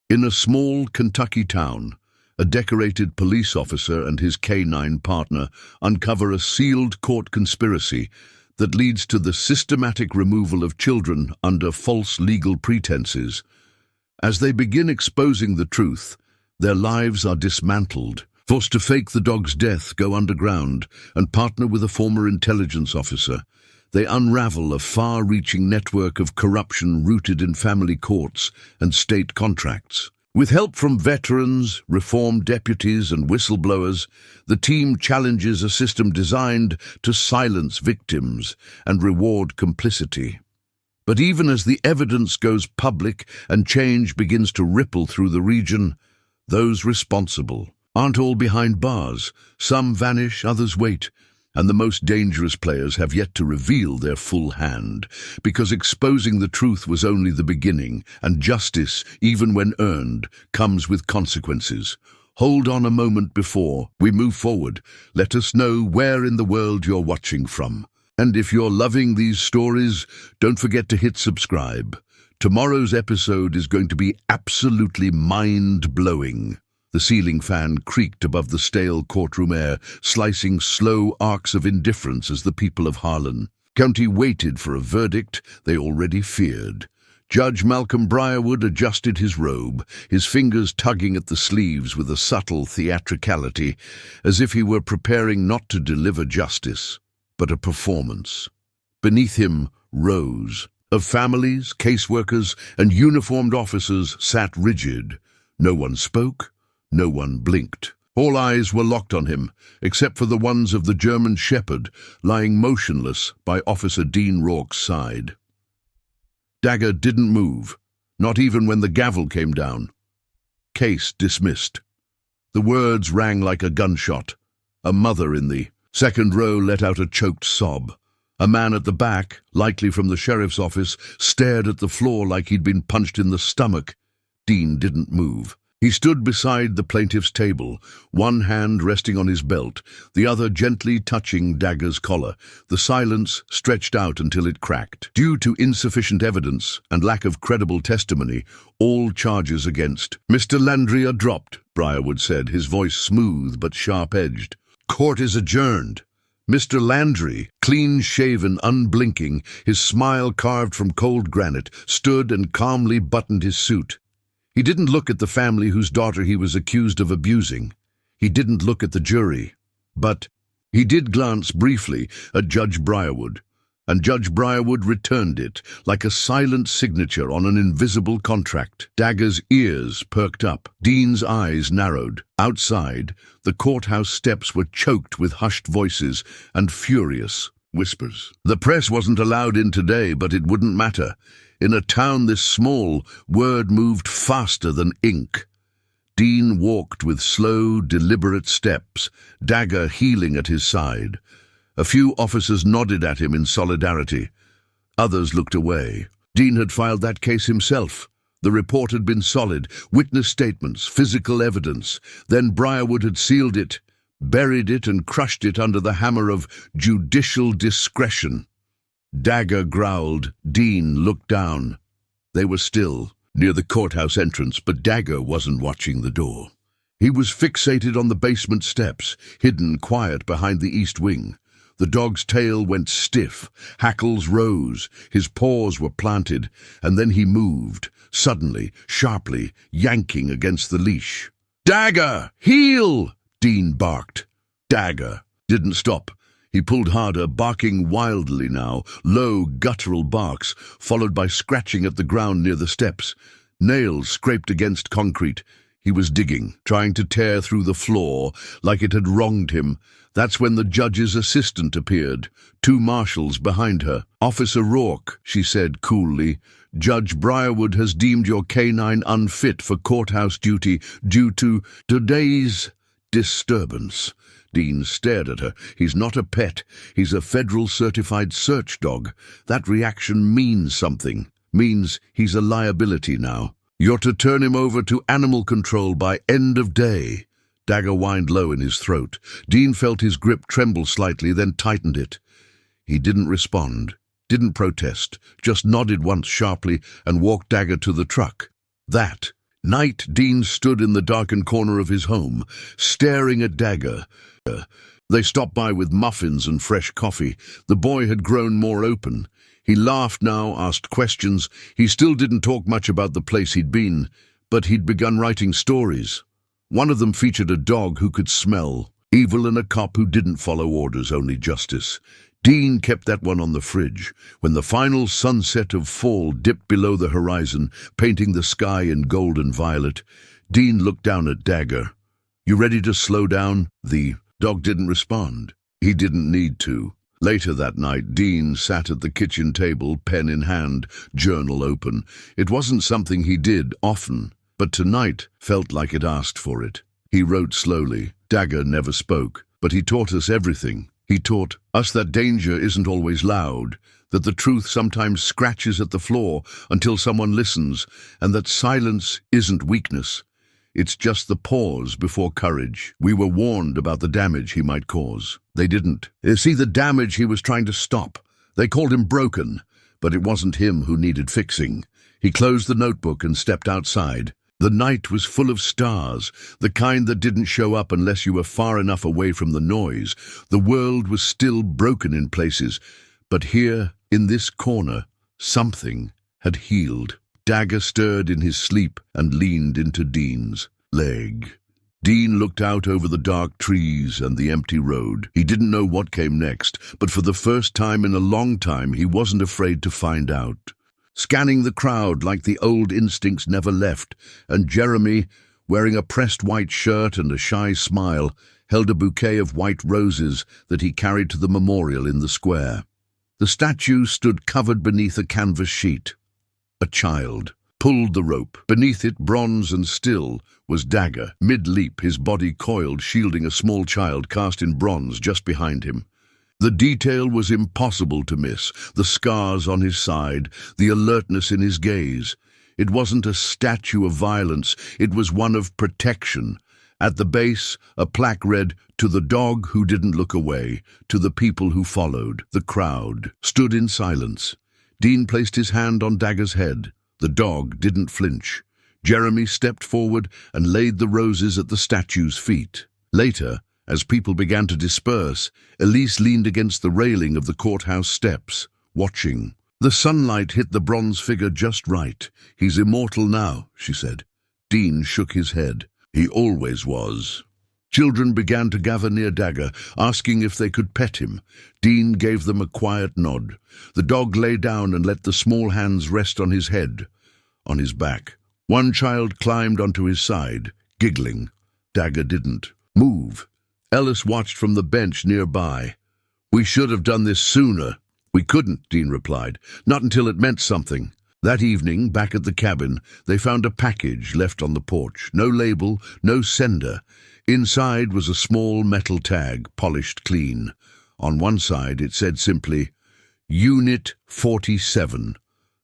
In a small Kentucky town, a decorated police officer and his canine partner uncover a sealed court conspiracy that leads to the systematic removal of children under false legal pretenses. As they begin exposing the truth, their lives are dismantled, forced to fake the dog's death, go underground, and partner with a former intelligence officer. They unravel a far-reaching network of corruption rooted in family courts and state contracts. With help from veterans, reformed deputies, and whistleblowers, the team challenges a system designed to silence victims and reward complicity. But even as the evidence goes public and change begins to ripple through the region, those responsible aren't all behind bars. Some vanish, others wait, and the most dangerous players have yet to reveal their full hand, because exposing the truth was only the beginning, and justice, even when earned, comes with consequences. Hold on a moment before we move forward. Let us know where in the world you're watching from. And if you're loving these stories, don't forget to hit subscribe. Tomorrow's episode is going to be absolutely mind-blowing. The ceiling fan creaked above the stale courtroom air, slicing slow arcs of indifference as the people of Harlan County waited for a verdict they already feared. Judge Malcolm Briarwood adjusted his robe, his fingers tugging at the sleeves with a subtle theatricality, as if he were preparing not to deliver justice, but a performance. Beneath him, rows of families, caseworkers, and uniformed officers sat rigid. No one spoke. No one blinked. All eyes were locked on him, except for the ones of the German shepherd lying motionless by Officer Dean Rourke's side. Dagger didn't move, not even when the gavel came down. Case dismissed. The words rang like a gunshot. A mother in the second row let out a choked sob. A man at the back, likely from the sheriff's office, stared at the floor like he'd been punched in the stomach. Dean didn't move. He stood beside the plaintiff's table, one hand resting on his belt, the other gently touching Dagger's collar. The silence stretched out until it cracked. Due to insufficient evidence and lack of credible testimony, all charges against Mr. Landry are dropped, Briarwood said, his voice smooth but sharp-edged. Court is adjourned. Mr. Landry, clean-shaven, unblinking, his smile carved from cold granite, stood and calmly buttoned his suit. He didn't look at the family whose daughter he was accused of abusing. He didn't look at the jury. But he did glance briefly at Judge Briarwood, and Judge Briarwood returned it, like a silent signature on an invisible contract. Dagger's ears perked up. Dean's eyes narrowed. Outside, the courthouse steps were choked with hushed voices and furious whispers. The press wasn't allowed in today, but it wouldn't matter. In a town this small, word moved faster than ink. Dean walked with slow, deliberate steps, Dagger heeling at his side. A few officers nodded at him in solidarity. Others looked away. Dean had filed that case himself. The report had been solid, witness statements, physical evidence. Then Briarwood had sealed it, buried it, and crushed it under the hammer of judicial discretion. Dagger growled. Dean looked down. They were still, near the courthouse entrance, but Dagger wasn't watching the door. He was fixated on the basement steps, hidden quiet behind the east wing. The dog's tail went stiff, hackles rose, his paws were planted, and then he moved, suddenly, sharply, yanking against the leash. "Dagger! Heel!" Dean barked. Dagger didn't stop. He pulled harder, barking wildly now, low, guttural barks, followed by scratching at the ground near the steps. Nails scraped against concrete. He was digging, trying to tear through the floor, like it had wronged him. That's when the judge's assistant appeared, two marshals behind her. "Officer Rourke," she said coolly, "Judge Briarwood has deemed your canine unfit for courthouse duty due to today's disturbance." Dean stared at her. "He's not a pet. He's a federal certified search dog. That reaction means something. Means he's a liability now. You're to turn him over to animal control by end of day." Dagger whined low in his throat. Dean felt his grip tremble slightly, then tightened it. He didn't respond, didn't protest, just nodded once sharply and walked Dagger to the truck. That Night, Dean stood in the darkened corner of his home, staring at Dagger. They stopped by with muffins and fresh coffee. The boy had grown more open. He laughed now, asked questions. He still didn't talk much about the place he'd been, but he'd begun writing stories. One of them featured a dog who could smell evil and a cop who didn't follow orders, only justice. Dean kept that one on the fridge. When the final sunset of fall dipped below the horizon, painting the sky in gold and violet, Dean looked down at Dagger. "You ready to slow down?" The dog didn't respond. He didn't need to. Later that night, Dean sat at the kitchen table, pen in hand, journal open. It wasn't something he did often, but tonight felt like it asked for it. He wrote slowly. Dagger never spoke, but he taught us everything. He taught us that danger isn't always loud, that the truth sometimes scratches at the floor until someone listens, and that silence isn't weakness. It's just the pause before courage. We were warned about the damage he might cause. They didn't. See, the damage he was trying to stop. They called him broken, but it wasn't him who needed fixing. He closed the notebook and stepped outside. The night was full of stars, the kind that didn't show up unless you were far enough away from the noise. The world was still broken in places, but here, in this corner, something had healed. Dagger stirred in his sleep and leaned into Dean's leg. Dean looked out over the dark trees and the empty road. He didn't know what came next, but for the first time in a long time, he wasn't afraid to find out. Scanning the crowd like the old instincts never left, and Jeremy, wearing a pressed white shirt and a shy smile, held a bouquet of white roses that he carried to the memorial in the square. The statue stood covered beneath a canvas sheet. A child pulled the rope. Beneath it, bronze and still, was Dagger. Mid-leap, his body coiled, shielding a small child cast in bronze just behind him. The detail was impossible to miss, the scars on his side, the alertness in his gaze. It wasn't a statue of violence, it was one of protection. At the base, a plaque read, "To the dog who didn't look away, to the people who followed." The crowd stood in silence. Dean placed his hand on Dagger's head. The dog didn't flinch. Jeremy stepped forward and laid the roses at the statue's feet. Later, as people began to disperse, Elise leaned against the railing of the courthouse steps, watching. The sunlight hit the bronze figure just right. "He's immortal now," she said. Dean shook his head. "He always was." Children began to gather near Dagger, asking if they could pet him. Dean gave them a quiet nod. The dog lay down and let the small hands rest on his head, on his back. One child climbed onto his side, giggling. Dagger didn't move. Ellis watched from the bench nearby. "We should have done this sooner." "We couldn't," Dean replied. "Not until it meant something." That evening, back at the cabin, they found a package left on the porch. No label, no sender. Inside was a small metal tag, polished clean. On one side it said simply, "Unit 47,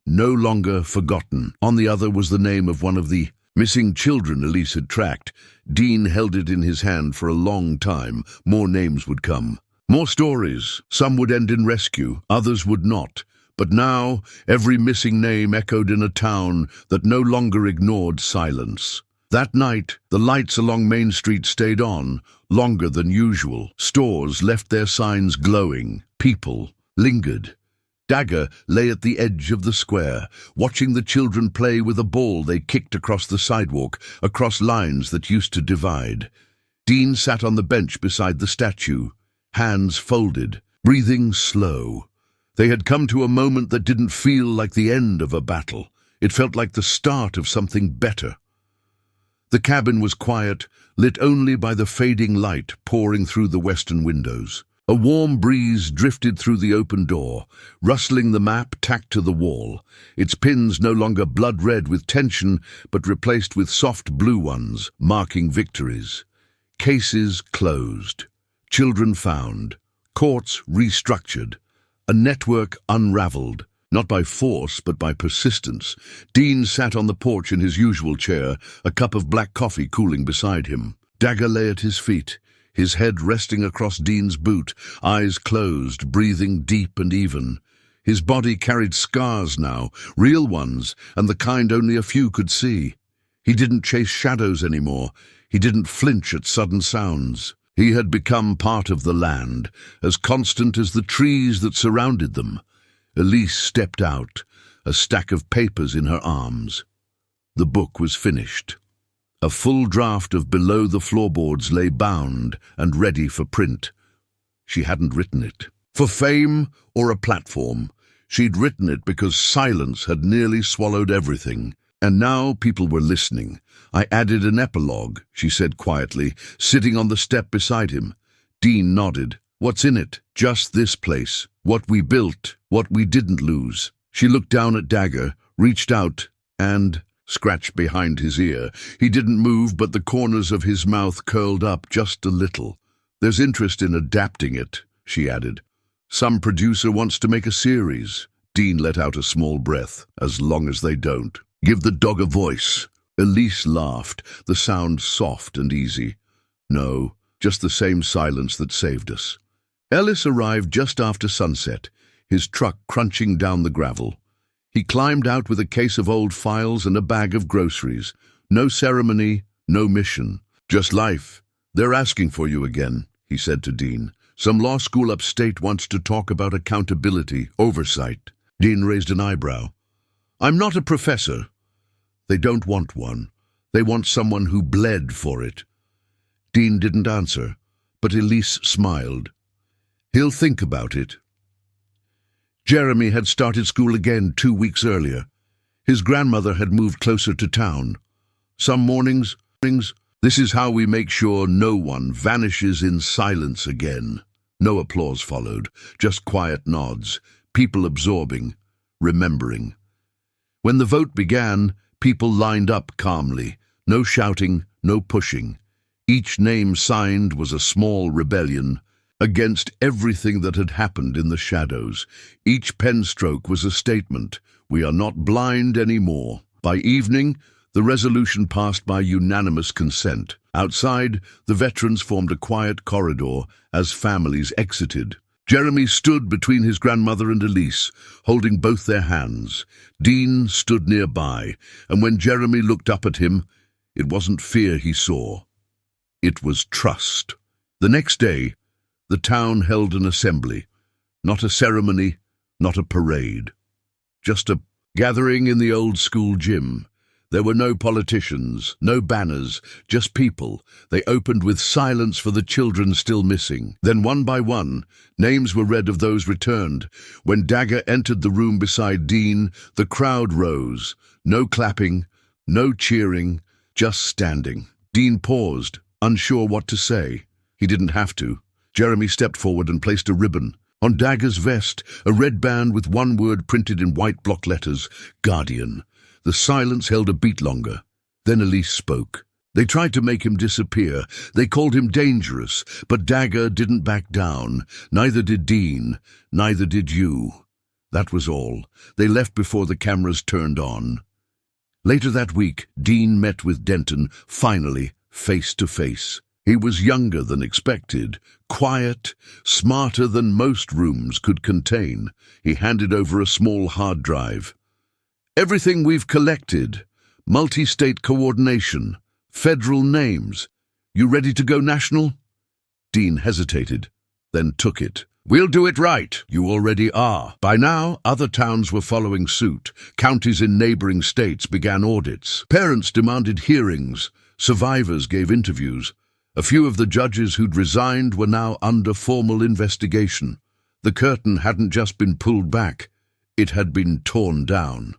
no longer forgotten." On the other was the name of one of the missing children Elise had tracked. Dean held it in his hand for a long time. More names would come. More stories. Some would end in rescue, others would not. But now, every missing name echoed in a town that no longer ignored silence. That night, the lights along Main Street stayed on, longer than usual. Stores left their signs glowing. People lingered. Dagger lay at the edge of the square, watching the children play with a ball they kicked across the sidewalk, across lines that used to divide. Dean sat on the bench beside the statue, hands folded, breathing slow. They had come to a moment that didn't feel like the end of a battle. It felt like the start of something better. The cabin was quiet, lit only by the fading light pouring through the western windows. A warm breeze drifted through the open door, rustling the map tacked to the wall, its pins no longer blood-red with tension, but replaced with soft blue ones, marking victories. Cases closed. Children found. Courts restructured. A network unraveled. Not by force, but by persistence. Dean sat on the porch in his usual chair, a cup of black coffee cooling beside him. Dagger lay at his feet, his head resting across Dean's boot, eyes closed, breathing deep and even. His body carried scars now, real ones, and the kind only a few could see. He didn't chase shadows anymore. He didn't flinch at sudden sounds. He had become part of the land, as constant as the trees that surrounded them. Elise stepped out, a stack of papers in her arms. The book was finished. A full draft of Below the Floorboards lay bound and ready for print. She hadn't written it for fame or a platform. She'd written it because silence had nearly swallowed everything. And now people were listening. I added an epilogue, she said quietly, sitting on the step beside him. Dean nodded. What's in it? Just this place. What we built. What we didn't lose. She looked down at Dagger, reached out, and scratched behind his ear. He didn't move, but the corners of his mouth curled up just a little. There's interest in adapting it, she added. Some producer wants to make a series. Dean let out a small breath. As long as they don't. Give the dog a voice. Elise laughed, the sound soft and easy. No, just the same silence that saved us. Ellis arrived just after sunset, his truck crunching down the gravel. He climbed out with a case of old files and a bag of groceries. No ceremony, no mission. Just life. They're asking for you again, he said to Dean. Some law school upstate wants to talk about accountability, oversight. Dean raised an eyebrow. I'm not a professor. They don't want one. They want someone who bled for it. Dean didn't answer, but Elise smiled. He'll think about it. Jeremy had started school again 2 weeks earlier. His grandmother had moved closer to town. Some mornings, this is how we make sure no one vanishes in silence again. No applause followed, just quiet nods, people absorbing, remembering. When the vote began, people lined up calmly. No shouting, no pushing. Each name signed was a small rebellion against everything that had happened in the shadows. Each pen stroke was a statement. We are not blind anymore. By evening, the resolution passed by unanimous consent. Outside, the veterans formed a quiet corridor as families exited. Jeremy stood between his grandmother and Elise, holding both their hands. Dean stood nearby, and when Jeremy looked up at him, it wasn't fear he saw. It was trust. The next day, the town held an assembly. Not a ceremony, not a parade. Just a gathering in the old school gym. There were no politicians, no banners, just people. They opened with silence for the children still missing. Then one by one, names were read of those returned. When Dagger entered the room beside Dean, the crowd rose. No clapping, no cheering, just standing. Dean paused, unsure what to say. He didn't have to. Jeremy stepped forward and placed a ribbon. On Dagger's vest, a red band with one word printed in white block letters, Guardian. The silence held a beat longer. Then Elise spoke. They tried to make him disappear. They called him dangerous, but Dagger didn't back down. Neither did Dean. Neither did you. That was all. They left before the cameras turned on. Later that week, Dean met with Denton, finally, face to face. He was younger than expected, quiet, smarter than most rooms could contain. He handed over a small hard drive. Everything we've collected, multi-state coordination, federal names. You ready to go national? Dean hesitated, then took it. We'll do it right. You already are. By now, other towns were following suit. Counties in neighboring states began audits. Parents demanded hearings. Survivors gave interviews. A few of the judges who'd resigned were now under formal investigation. The curtain hadn't just been pulled back. It had been torn down.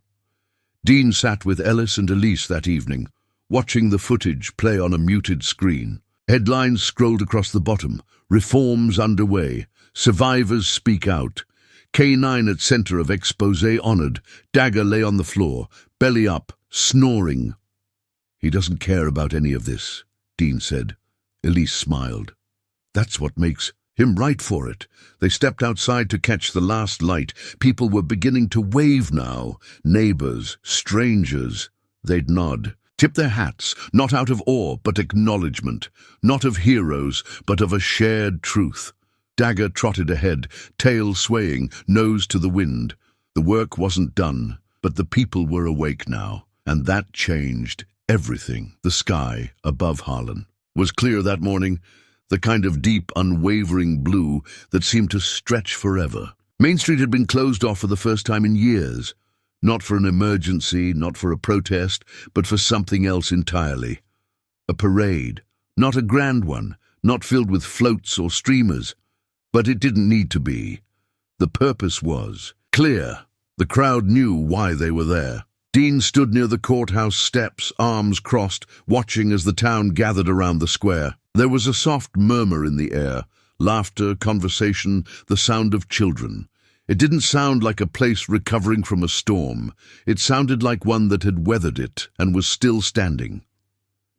Dean sat with Ellis and Elise that evening, watching the footage play on a muted screen. Headlines scrolled across the bottom. Reforms underway. Survivors speak out. K9 at center of expose honored. Dagger lay on the floor, belly up, snoring. He doesn't care about any of this, Dean said. Elise smiled. That's what makes him right for it. They stepped outside to catch the last light. People were beginning to wave now. Neighbors, strangers. They'd nod, tip their hats, not out of awe, but acknowledgement. Not of heroes, but of a shared truth. Dagger trotted ahead, tail swaying, nose to the wind. The work wasn't done, but the people were awake now, and that changed everything. The sky above Harlan was clear that morning, the kind of deep, unwavering blue that seemed to stretch forever. Main Street had been closed off for the first time in years. Not for an emergency, not for a protest, but for something else entirely. A parade. Not a grand one, not filled with floats or streamers. But it didn't need to be. The purpose was clear. The crowd knew why they were there. Dean stood near the courthouse steps, arms crossed, watching as the town gathered around the square. There was a soft murmur in the air, laughter, conversation, the sound of children. It didn't sound like a place recovering from a storm. It sounded like one that had weathered it and was still standing.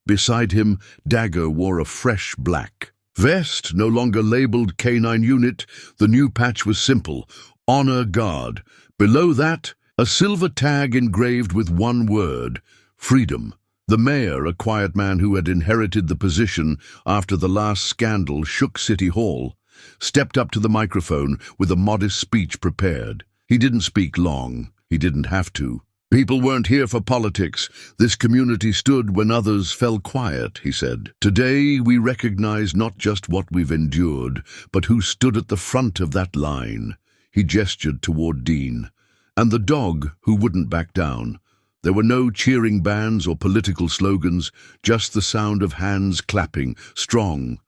Beside him, Dagger wore a fresh black vest, no longer labeled K9 unit. The new patch was simple: Honor Guard. Below that, a silver tag engraved with one word: freedom. The mayor, a quiet man who had inherited the position after the last scandal shook City Hall, stepped up to the microphone with a modest speech prepared. He didn't speak long. He didn't have to. People weren't here for politics. This community stood when others fell quiet, he said. Today we recognize not just what we've endured, but who stood at the front of that line. He gestured toward Dean. And the dog who wouldn't back down. There were no cheering bands or political slogans, just the sound of hands clapping, strong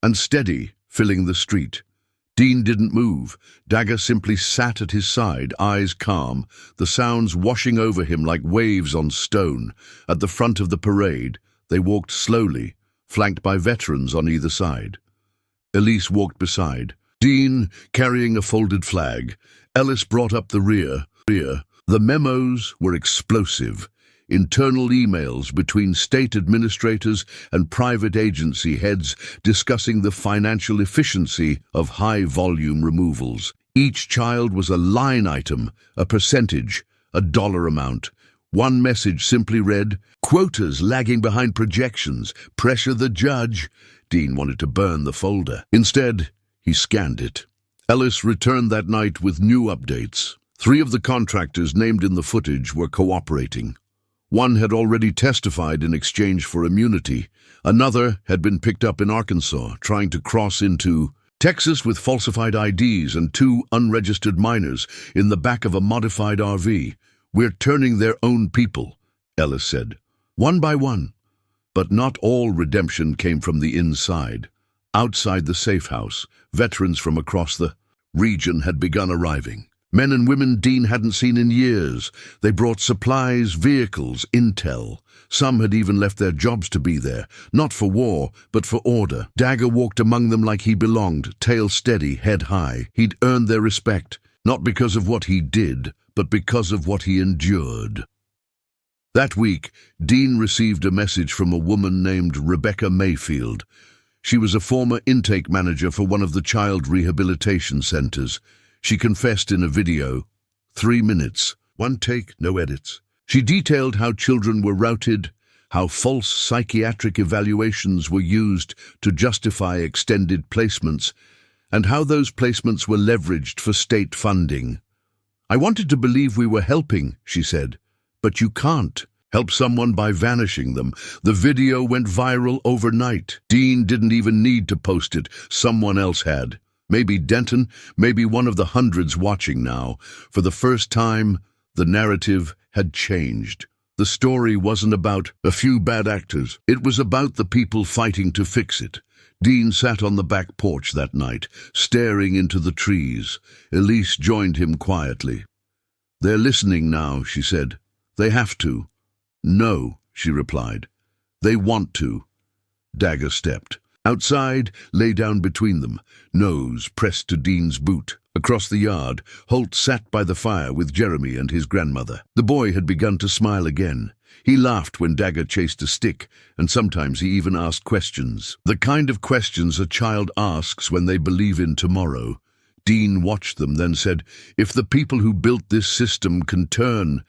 and steady, filling the street. Dean didn't move. Dagger simply sat at his side, eyes calm, the sounds washing over him like waves on stone. At the front of the parade, they walked slowly, flanked by veterans on either side. Elise walked beside, Dean carrying a folded flag. Ellis brought up the rear. The memos were explosive. Internal emails between state administrators and private agency heads discussing the financial efficiency of high-volume removals. Each child was a line item, a percentage, a dollar amount. One message simply read, "Quotas lagging behind projections. Pressure the judge." Dean wanted to burn the folder. Instead, he scanned it. Ellis returned that night with new updates. 3 of the contractors named in the footage were cooperating. One had already testified in exchange for immunity. Another had been picked up in Arkansas, trying to cross into Texas with falsified IDs and 2 unregistered minors in the back of a modified RV. "We're turning their own people," Ellis said, one by one. But not all redemption came from the inside. Outside the safe house, veterans from across the region had begun arriving. Men and women Dean hadn't seen in years. They brought supplies, vehicles, intel. Some had even left their jobs to be there, not for war, but for order. Dagger walked among them like he belonged, tail steady, head high. He'd earned their respect, not because of what he did, but because of what he endured. That week, Dean received a message from a woman named Rebecca Mayfield. She was a former intake manager for one of the child rehabilitation centers. She confessed in a video. 3 minutes, 1 take, no edits. She detailed how children were routed, how false psychiatric evaluations were used to justify extended placements, and how those placements were leveraged for state funding. "I wanted to believe we were helping," she said, "but you can't help someone by vanishing them." The video went viral overnight. Dean didn't even need to post it. Someone else had. Maybe Denton, maybe one of the hundreds watching now. For the first time, the narrative had changed. The story wasn't about a few bad actors. It was about the people fighting to fix it. Dean sat on the back porch that night, staring into the trees. Elise joined him quietly. "They're listening now," she said. "They have to." "No," she replied. "They want to." Dagger stepped. Outside, lay down between them, nose pressed to Dean's boot. Across the yard, Holt sat by the fire with Jeremy and his grandmother. The boy had begun to smile again. He laughed when Dagger chased a stick, and sometimes he even asked questions. The kind of questions a child asks when they believe in tomorrow. Dean watched them, then said, "If the people who built this system can turn,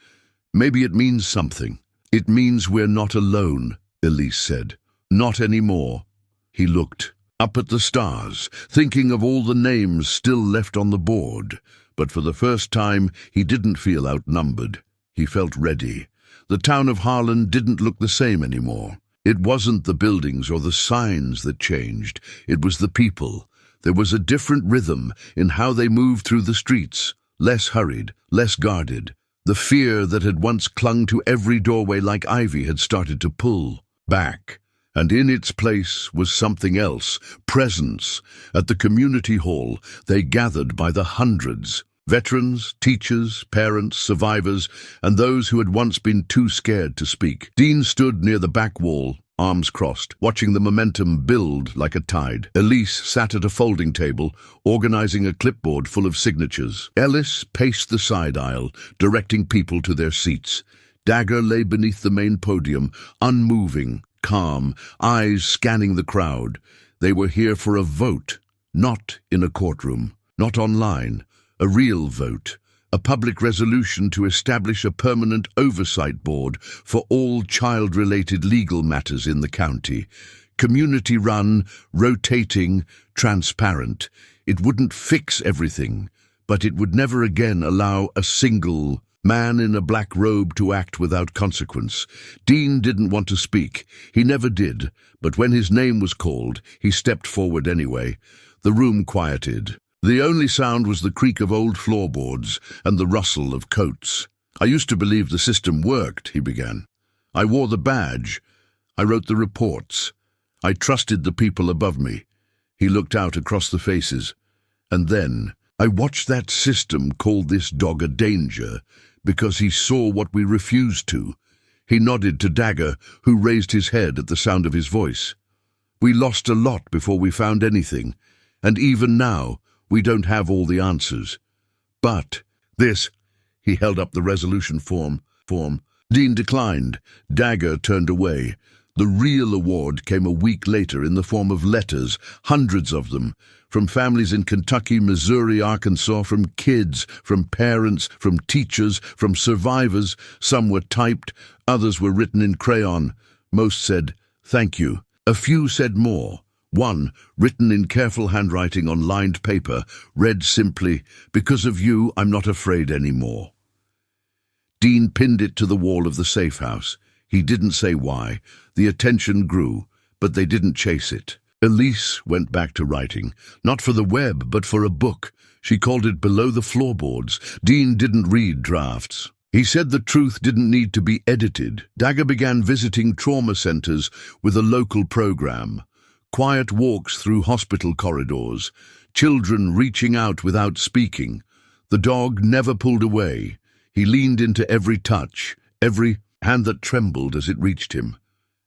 maybe it means something." "It means we're not alone," Elise said. "Not anymore." He looked up at the stars, thinking of all the names still left on the board. But for the first time, he didn't feel outnumbered. He felt ready. The town of Harlan didn't look the same anymore. It wasn't the buildings or the signs that changed. It was the people. There was a different rhythm in how they moved through the streets, less hurried, less guarded. The fear that had once clung to every doorway like ivy had started to pull back, and in its place was something else, presence. At the community hall, they gathered by the hundreds. Veterans, teachers, parents, survivors, and those who had once been too scared to speak. Dean stood near the back wall, arms crossed, watching the momentum build like a tide. Elise sat at a folding table, organizing a clipboard full of signatures. Ellis paced the side aisle, directing people to their seats. Dagger lay beneath the main podium, unmoving, calm, eyes scanning the crowd. They were here for a vote, not in a courtroom, not online. A real vote, a public resolution to establish a permanent oversight board for all child-related legal matters in the county. Community-run, rotating, transparent. It wouldn't fix everything, but it would never again allow a single man in a black robe to act without consequence. Dean didn't want to speak. He never did, but when his name was called, he stepped forward anyway. The room quieted. The only sound was the creak of old floorboards and the rustle of coats. "I used to believe the system worked," he began. "I wore the badge. I wrote the reports. I trusted the people above me." He looked out across the faces. "And then I watched that system call this dog a danger because he saw what we refused to." He nodded to Dagger, who raised his head at the sound of his voice. "We lost a lot before we found anything, and even now, we don't have all the answers. But this," he held up the resolution form. Dean declined. Dagger turned away. The real award came a week later in the form of letters, hundreds of them, from families in Kentucky, Missouri, Arkansas, from kids, from parents, from teachers, from survivors. Some were typed, others were written in crayon. Most said, "Thank you." A few said more. One, written in careful handwriting on lined paper, read simply, "Because of you, I'm not afraid anymore." Dean pinned it to the wall of the safe house. He didn't say why. The attention grew, but they didn't chase it. Elise went back to writing, not for the web, but for a book. She called it Below the Floorboards. Dean didn't read drafts. He said the truth didn't need to be edited. Dagger began visiting trauma centers with a local program. Quiet walks through hospital corridors, children reaching out without speaking. The dog never pulled away. He leaned into every touch, every hand that trembled as it reached him.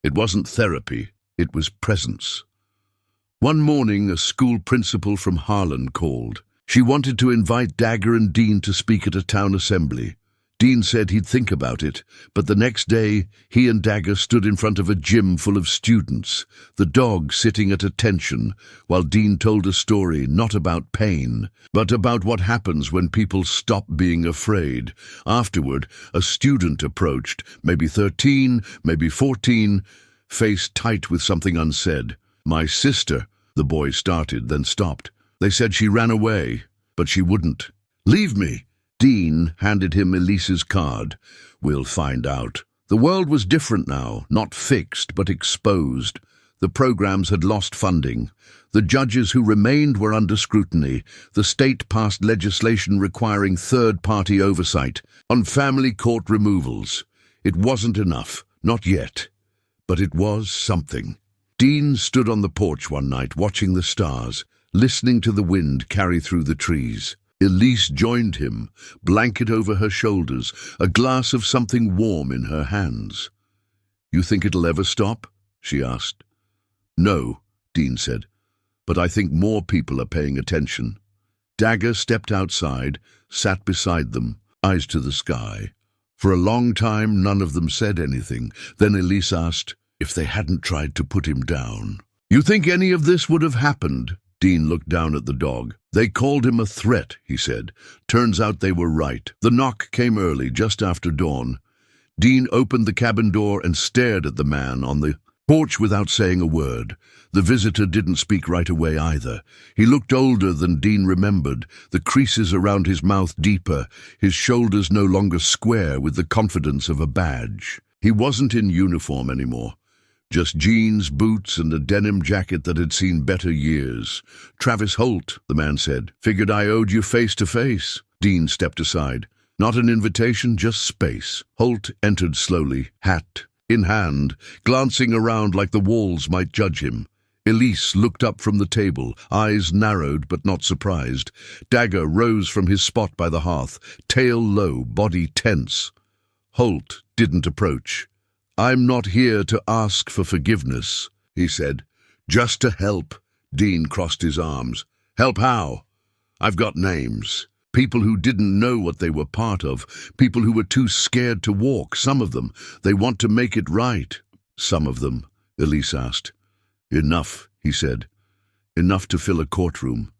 It wasn't therapy, it was presence. One morning, a school principal from Harlan called. She wanted to invite Dagger and Dean to speak at a town assembly. Dean said he'd think about it, but the next day, he and Dagger stood in front of a gym full of students, the dog sitting at attention, while Dean told a story not about pain, but about what happens when people stop being afraid. Afterward, a student approached, maybe 13, maybe 14, face tight with something unsaid. "My sister," the boy started, then stopped. "They said she ran away, but she wouldn't. Leave me." Dean handed him Elise's card. "We'll find out." The world was different now, not fixed, but exposed. The programs had lost funding. The judges who remained were under scrutiny. The state passed legislation requiring third-party oversight on family court removals. It wasn't enough, not yet, but it was something. Dean stood on the porch one night, watching the stars, listening to the wind carry through the trees. Elise joined him, blanket over her shoulders, a glass of something warm in her hands. "You think it'll ever stop?" she asked. "No," Dean said, "but I think more people are paying attention." Dagger stepped outside, sat beside them, eyes to the sky. For a long time, none of them said anything. Then Elise asked if they hadn't tried to put him down. "You think any of this would have happened?" Dean looked down at the dog. "They called him a threat," he said. "Turns out they were right." The knock came early, just after dawn. Dean opened the cabin door and stared at the man on the Porch without saying a word. The visitor didn't speak right away either. He looked older than Dean remembered, the creases around his mouth deeper, his shoulders no longer square with the confidence of a badge. He wasn't in uniform anymore. Just jeans, boots, and a denim jacket that had seen better years. "Travis Holt," the man said. "Figured I owed you face to face." Dean stepped aside. Not an invitation, just space. Holt entered slowly, hat in hand, glancing around like the walls might judge him. Elise looked up from the table, eyes narrowed but not surprised. Dagger rose from his spot by the hearth, tail low, body tense. Holt didn't approach. "I'm not here to ask for forgiveness," he said. "Just to help." Dean crossed his arms. "Help how? I've got names. People who didn't know what they were part of. People who were too scared to walk. Some of them. They want to make it right." "Some of them?" Elise asked. "Enough," he said. "Enough to fill a courtroom."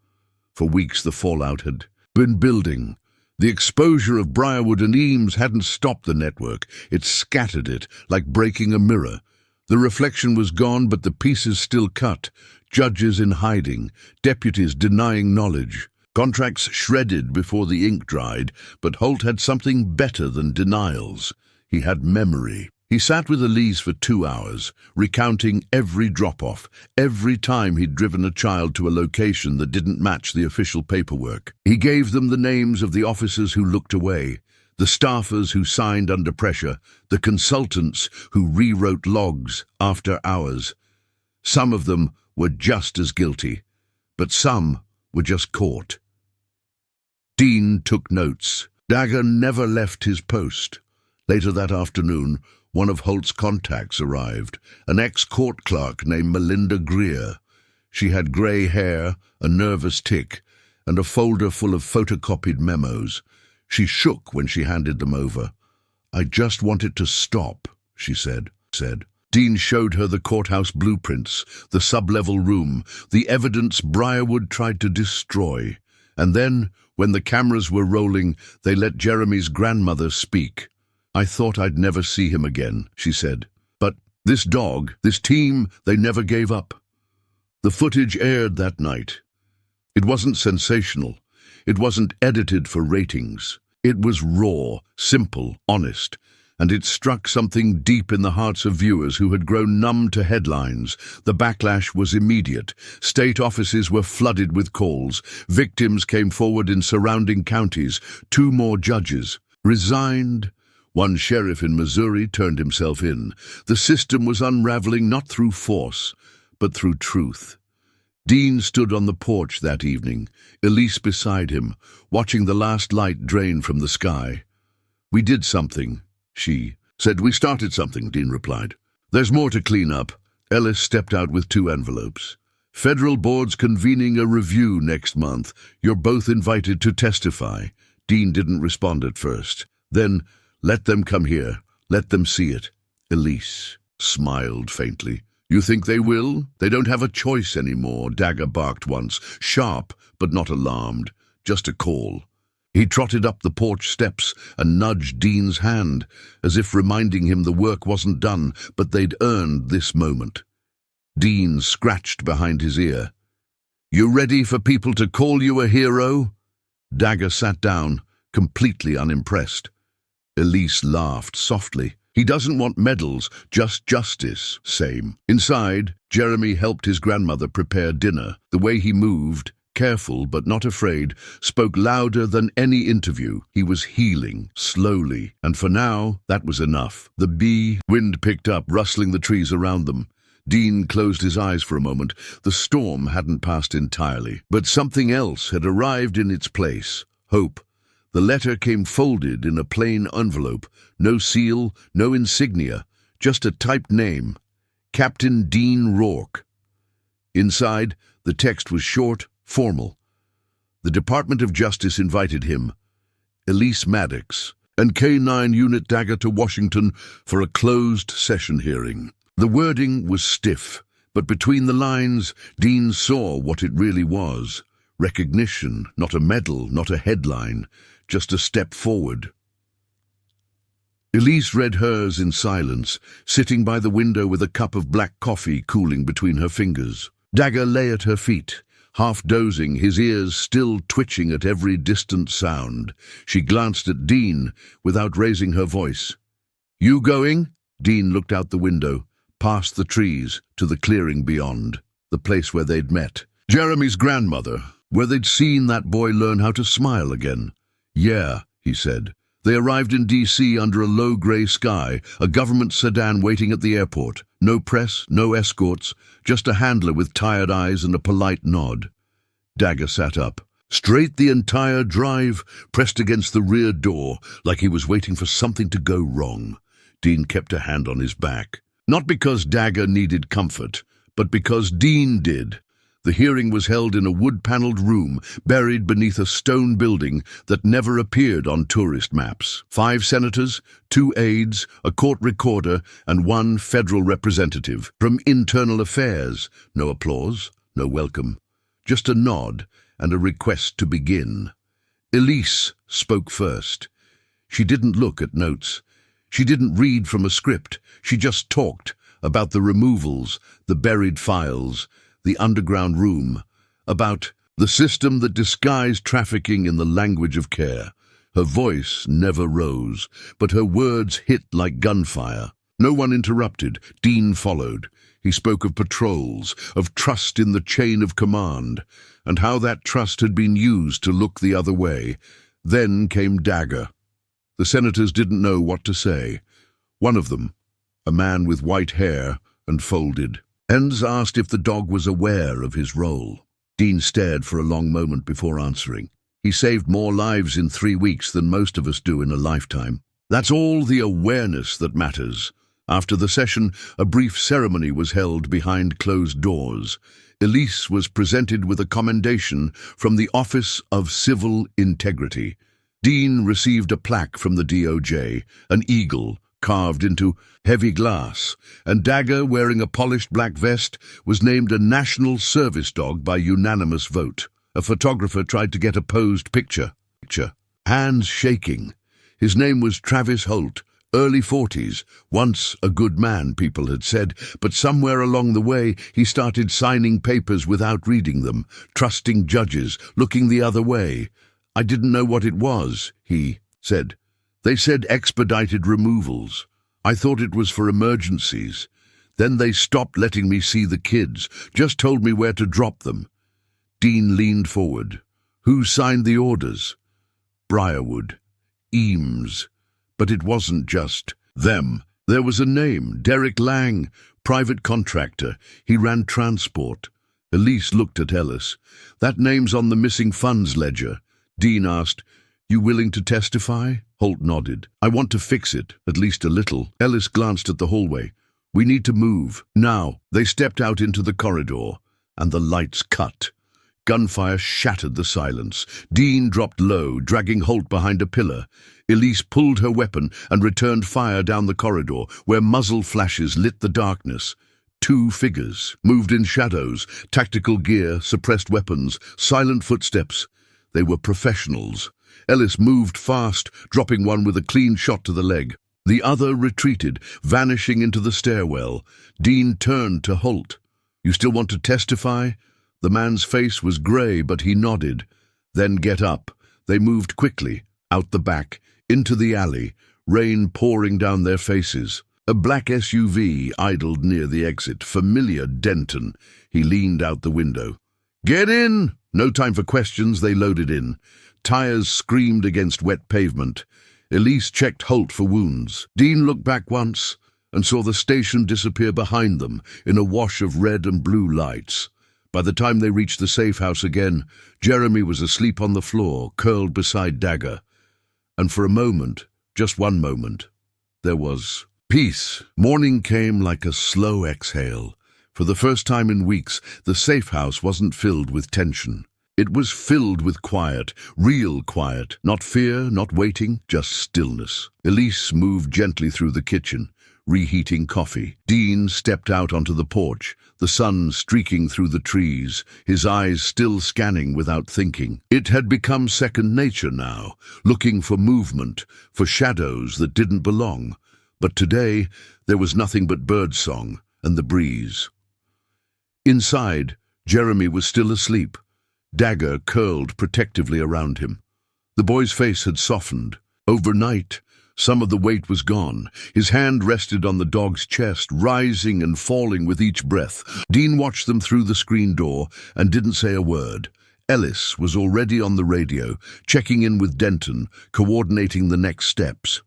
For weeks the fallout had been building. The exposure of Briarwood and Eames hadn't stopped the network. It scattered it, like breaking a mirror. The reflection was gone, but the pieces still cut. Judges in hiding, deputies denying knowledge. Contracts shredded before the ink dried, but Holt had something better than denials. He had memory. He sat with Elise for 2 hours, recounting every drop-off, every time he'd driven a child to a location that didn't match the official paperwork. He gave them the names of the officers who looked away, the staffers who signed under pressure, the consultants who rewrote logs after hours. Some of them were just as guilty, but some were just caught. Dean took notes. Dagger never left his post. Later that afternoon, one of Holt's contacts arrived, an ex-court clerk named Melinda Greer. She had grey hair, a nervous tic, and a folder full of photocopied memos. She shook when she handed them over. "I just want it to stop," she said. Dean showed her the courthouse blueprints, the sub-level room, the evidence Briarwood tried to destroy. And then, when the cameras were rolling, they let Jeremy's grandmother speak. "I thought I'd never see him again," she said. "But this dog, this team, they never gave up." The footage aired that night. It wasn't sensational. It wasn't edited for ratings. It was raw, simple, honest. And it struck something deep in the hearts of viewers who had grown numb to headlines. The backlash was immediate. State offices were flooded with calls. Victims came forward in surrounding counties. 2 more judges resigned. One sheriff in Missouri turned himself in. The system was unraveling not through force, but through truth. Dean stood on the porch that evening, Elise beside him, watching the last light drain from the sky. "We did something," she said. "We started something," Dean replied. "There's more to clean up." Ellis stepped out with 2 envelopes. "Federal board's convening a review next month. You're both invited to testify." Dean didn't respond at first. Then, "Let them come here. Let them see it." Elise smiled faintly. "You think they will? They don't have a choice anymore," Dagger barked once, sharp but not alarmed, just a call. He trotted up the porch steps and nudged Dean's hand, as if reminding him the work wasn't done, but they'd earned this moment. Dean scratched behind his ear. "You ready for people to call you a hero?" Dagger sat down, completely unimpressed. Elise laughed softly. "He doesn't want medals, just justice." Same. Inside, Jeremy helped his grandmother prepare dinner. The way he moved, careful but not afraid, spoke louder than any interview. He was healing, slowly, and for now, that was enough. The wind picked up, rustling the trees around them. Dean closed his eyes for a moment. The storm hadn't passed entirely, but something else had arrived in its place. Hope. The letter came folded in a plain envelope. No seal, no insignia, just a typed name. Captain Dean Rourke. Inside, the text was short, formal. The Department of Justice invited him, Elise Maddox, and K9 Unit Dagger to Washington for a closed session hearing. The wording was stiff, but between the lines, Dean saw what it really was. Recognition, not a medal, not a headline, just a step forward. Elise read hers in silence, sitting by the window with a cup of black coffee cooling between her fingers. Dagger lay at her feet, half dozing, his ears still twitching at every distant sound. She glanced at Dean without raising her voice. "You going?" Dean looked out the window, past the trees, to the clearing beyond, the place where they'd met. Jeremy's grandmother, where they'd seen that boy learn how to smile again. "Yeah," he said. They arrived in D.C. under a low grey sky, a government sedan waiting at the airport. No press, no escorts, just a handler with tired eyes and a polite nod. Dagger sat up. Straight the entire drive, pressed against the rear door, like he was waiting for something to go wrong. Dean kept a hand on his back. Not because Dagger needed comfort, but because Dean did. The hearing was held in a wood-panelled room, buried beneath a stone building that never appeared on tourist maps. 5 senators, 2 aides, a court recorder, and 1 federal representative. From Internal Affairs, no applause, no welcome. Just a nod and a request to begin. Elise spoke first. She didn't look at notes. She didn't read from a script. She just talked about the removals, the buried files, the underground room, about the system that disguised trafficking in the language of care. Her voice never rose, but her words hit like gunfire. No one interrupted. Dean followed. He spoke of patrols, of trust in the chain of command, and how that trust had been used to look the other way. Then came Dagger. The senators didn't know what to say. One of them, a man with white hair and folded, Enns asked if the dog was aware of his role. Dean stared for a long moment before answering. He saved more lives in 3 weeks than most of us do in a lifetime. That's all the awareness that matters. After the session, a brief ceremony was held behind closed doors. Elise was presented with a commendation from the Office of Civil Integrity. Dean received a plaque from the DOJ, an eagle carved into heavy glass, and Dagger, wearing a polished black vest, was named a National Service Dog by unanimous vote. A photographer tried to get a posed picture. Hands shaking. His name was Travis Holt, early 40s, once a good man, people had said, but somewhere along the way he started signing papers without reading them, trusting judges, looking the other way. "I didn't know what it was," he said. "They said expedited removals. I thought it was for emergencies. Then they stopped letting me see the kids, just told me where to drop them." Dean leaned forward. "Who signed the orders?" "Briarwood. Eames. But it wasn't just them. There was a name, Derek Lang, private contractor. He ran transport." Elise looked at Ellis. "That name's on the missing funds ledger." Dean asked, "You willing to testify?" Holt nodded. "I want to fix it, at least a little." Ellis glanced at the hallway. "We need to move. Now." They stepped out into the corridor, and the lights cut. Gunfire shattered the silence. Dean dropped low, dragging Holt behind a pillar. Elise pulled her weapon and returned fire down the corridor, where muzzle flashes lit the darkness. 2 figures moved in shadows, tactical gear, suppressed weapons, silent footsteps. They were professionals. Ellis moved fast, dropping one with a clean shot to the leg. The other retreated, vanishing into the stairwell. Dean turned to Holt. "You still want to testify?" The man's face was grey, but he nodded. "Then get up." They moved quickly, out the back, into the alley, rain pouring down their faces. A black SUV idled near the exit, familiar Denton. He leaned out the window. "Get in!" No time for questions, they loaded in. Tires screamed against wet pavement. Elise checked Holt for wounds. Dean looked back once and saw the station disappear behind them in a wash of red and blue lights. By the time they reached the safe house again, Jeremy was asleep on the floor, curled beside Dagger. And for a moment, just one moment, there was peace. Morning came like a slow exhale. For the first time in weeks, the safe house wasn't filled with tension. It was filled with quiet, real quiet, not fear, not waiting, just stillness. Elise moved gently through the kitchen, reheating coffee. Dean stepped out onto the porch, the sun streaking through the trees, his eyes still scanning without thinking. It had become second nature now, looking for movement, for shadows that didn't belong. But today, there was nothing but birdsong and the breeze. Inside, Jeremy was still asleep, dagger curled protectively around him. The boy's face had softened. Overnight, some of the weight was gone. His hand rested on the dog's chest, rising and falling with each breath. Dean watched them through the screen door and didn't say a word. Ellis was already on the radio, checking in with Denton, coordinating the next steps.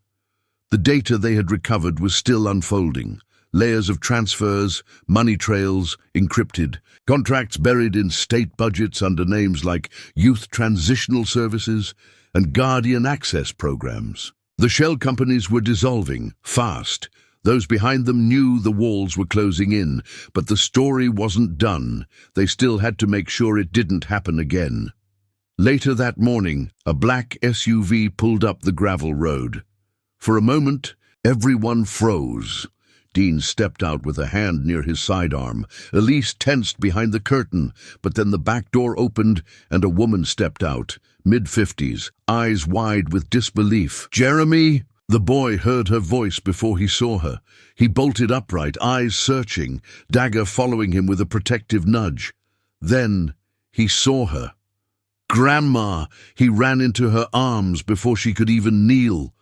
The data they had recovered was still unfolding. Layers of transfers, money trails, encrypted, contracts buried in state budgets under names like Youth Transitional Services and Guardian Access Programs. The shell companies were dissolving, fast. Those behind them knew the walls were closing in, but the story wasn't done. They still had to make sure it didn't happen again. Later that morning, a black SUV pulled up the gravel road. For a moment, everyone froze. Dean stepped out with a hand near his sidearm. Elise tensed behind the curtain, but then the back door opened and a woman stepped out, mid-50s, eyes wide with disbelief. "Jeremy?" The boy heard her voice before he saw her. He bolted upright, eyes searching, dagger following him with a protective nudge. Then he saw her. "Grandma!" He ran into her arms before she could even kneel.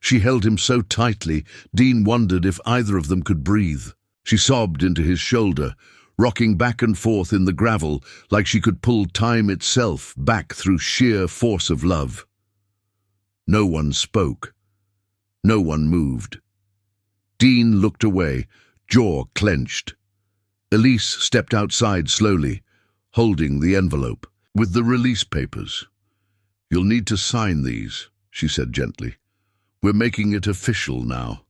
She held him so tightly, Dean wondered if either of them could breathe. She sobbed into his shoulder, rocking back and forth in the gravel like she could pull time itself back through sheer force of love. No one spoke. No one moved. Dean looked away, jaw clenched. Elise stepped outside slowly, holding the envelope with the release papers. "You'll need to sign these," she said gently. "We're making it official now."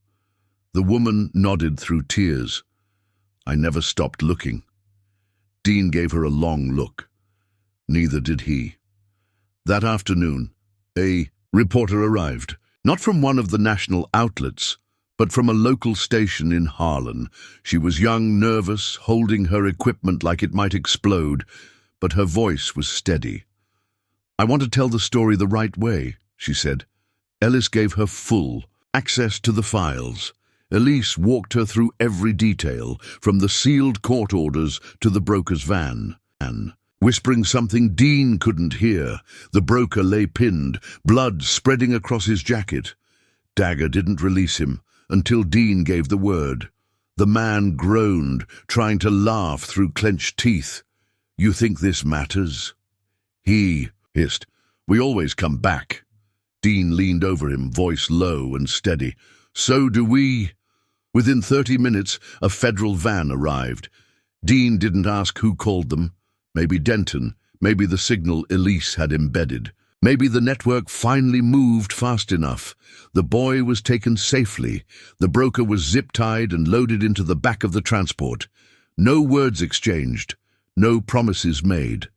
The woman nodded through tears. "I never stopped looking." Dean gave her a long look. Neither did he. That afternoon, a reporter arrived, not from one of the national outlets, but from a local station in Harlan. She was young, nervous, holding her equipment like it might explode, but her voice was steady. "I want to tell the story the right way," she said. Ellis gave her full access to the files. Elise walked her through every detail, from the sealed court orders to the broker's van. Whispering something Dean couldn't hear, the broker lay pinned, blood spreading across his jacket. Dagger didn't release him until Dean gave the word. The man groaned, trying to laugh through clenched teeth. "You think this matters?" He hissed, "We always come back." Dean leaned over him, voice low and steady. "So do we." Within 30 minutes, a federal van arrived. Dean didn't ask who called them. Maybe Denton, maybe the signal Elise had embedded. Maybe the network finally moved fast enough. The boy was taken safely. The broker was zip-tied and loaded into the back of the transport. No words exchanged, no promises made.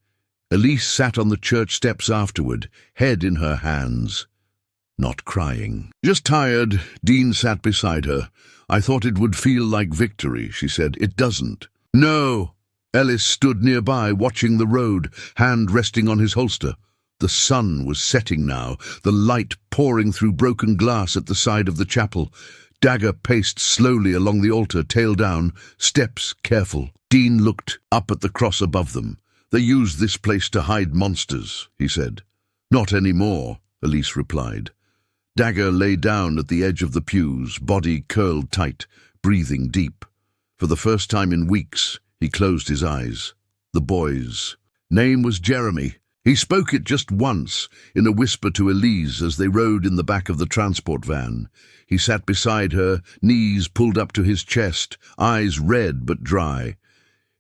Elise sat on the church steps afterward, head in her hands. Not crying. "Just tired." Dean sat beside her. "I thought it would feel like victory," she said. "It doesn't." "No." Ellis stood nearby, watching the road, hand resting on his holster. The sun was setting now, the light pouring through broken glass at the side of the chapel. Dagger paced slowly along the altar, tail down, steps careful. Dean looked up at the cross above them. "They used this place to hide monsters," he said. "Not anymore," Elise replied. Dagger lay down at the edge of the pews, body curled tight, breathing deep. For the first time in weeks, he closed his eyes. The boy's name was Jeremy. He spoke it just once, in a whisper to Elise as they rode in the back of the transport van. He sat beside her, knees pulled up to his chest, eyes red but dry.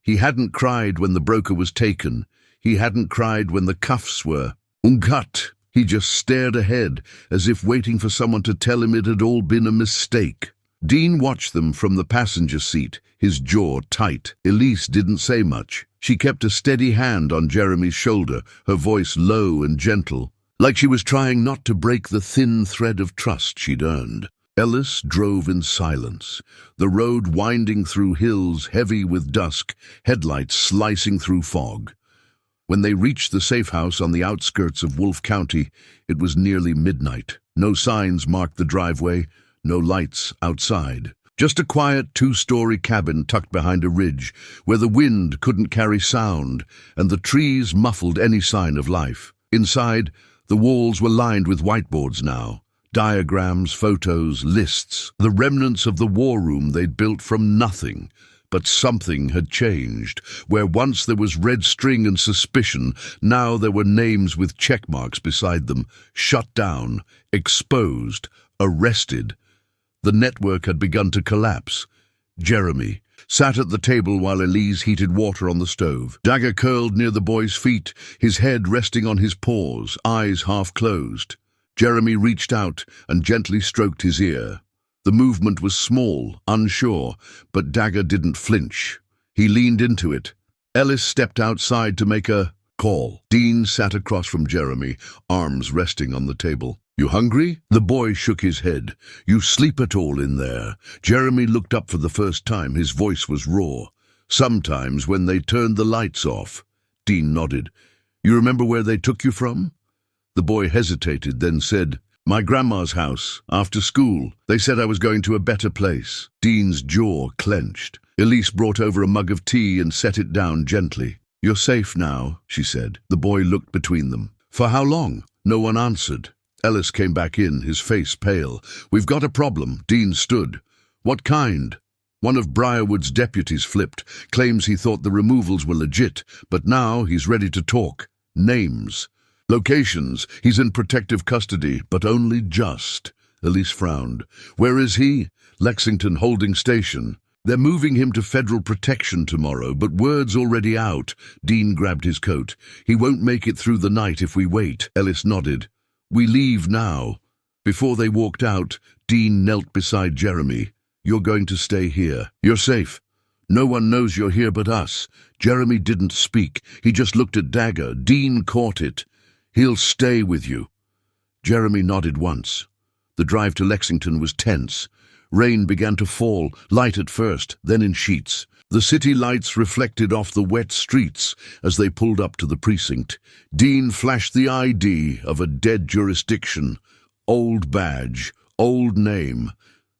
He hadn't cried when the broker was taken. He hadn't cried when the cuffs were uncut. He just stared ahead, as if waiting for someone to tell him it had all been a mistake. Dean watched them from the passenger seat, his jaw tight. Elise didn't say much. She kept a steady hand on Jeremy's shoulder, her voice low and gentle, like she was trying not to break the thin thread of trust she'd earned. Ellis drove in silence, the road winding through hills heavy with dusk, headlights slicing through fog. When they reached the safe house on the outskirts of Wolfe County, it was nearly midnight. No signs marked the driveway, no lights outside. Just a quiet two-story cabin tucked behind a ridge, where the wind couldn't carry sound and the trees muffled any sign of life. Inside, the walls were lined with whiteboards now. Diagrams, photos, lists, the remnants of the war room they'd built from nothing. But something had changed. Where once there was red string and suspicion, now there were names with check marks beside them. Shut down, exposed, arrested. The network had begun to collapse. Jeremy sat at the table while Elise heated water on the stove. Dagger curled near the boy's feet, his head resting on his paws, eyes half closed. Jeremy reached out and gently stroked his ear. The movement was small, unsure, but Dagger didn't flinch. He leaned into it. Ellis stepped outside to make a call. Dean sat across from Jeremy, arms resting on the table. "You hungry?" The boy shook his head. "You sleep at all in there?" Jeremy looked up for the first time. His voice was raw. "Sometimes when they turned the lights off." Dean nodded. "You remember where they took you from?" The boy hesitated, then said, "My grandma's house, after school. They said I was going to a better place." Dean's jaw clenched. Elise brought over a mug of tea and set it down gently. "You're safe now," she said. The boy looked between them. "For how long?" No one answered. Ellis came back in, his face pale. "We've got a problem." Dean stood. "What kind?" One of Briarwood's deputies flipped, claims he thought the removals were legit, but now he's ready to talk. Names. Locations. He's in protective custody, but only just. Elise frowned. "Where is he?" "Lexington Holding Station. They're moving him to federal protection tomorrow, but word's already out." Dean grabbed his coat. "He won't make it through the night if we wait." Ellis nodded. "We leave now." Before they walked out, Dean knelt beside Jeremy. "You're going to stay here. You're safe. No one knows you're here but us." Jeremy didn't speak. He just looked at Dagger. Dean caught it. "He'll stay with you." Jeremy nodded once. The drive to Lexington was tense. Rain began to fall, light at first, then in sheets. The city lights reflected off the wet streets as they pulled up to the precinct. Dean flashed the ID of a dead jurisdiction. Old badge, old name.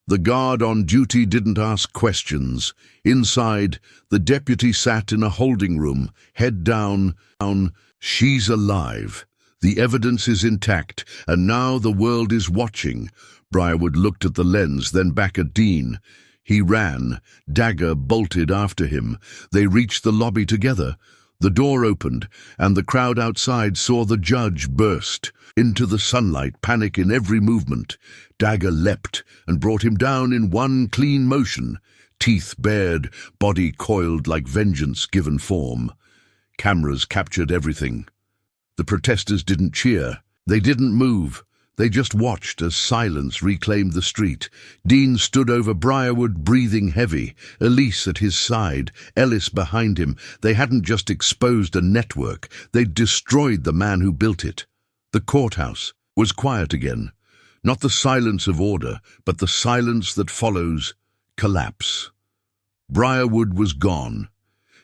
The guard on duty didn't ask questions. Inside, the deputy sat in a holding room, head down. "She's alive. The evidence is intact, and now the world is watching." Briarwood looked at the lens, then back at Dean. He ran. Dagger bolted after him. They reached the lobby together. The door opened, and the crowd outside saw the judge burst into the sunlight, panic in every movement. Dagger leapt and brought him down in one clean motion. Teeth bared, body coiled like vengeance given form. Cameras captured everything. The protesters didn't cheer. They didn't move. They just watched as silence reclaimed the street. Dean stood over Briarwood, breathing heavy, Elise at his side, Ellis behind him. They hadn't just exposed a network. They'd destroyed the man who built it. The courthouse was quiet again. Not the silence of order, but the silence that follows collapse. Briarwood was gone.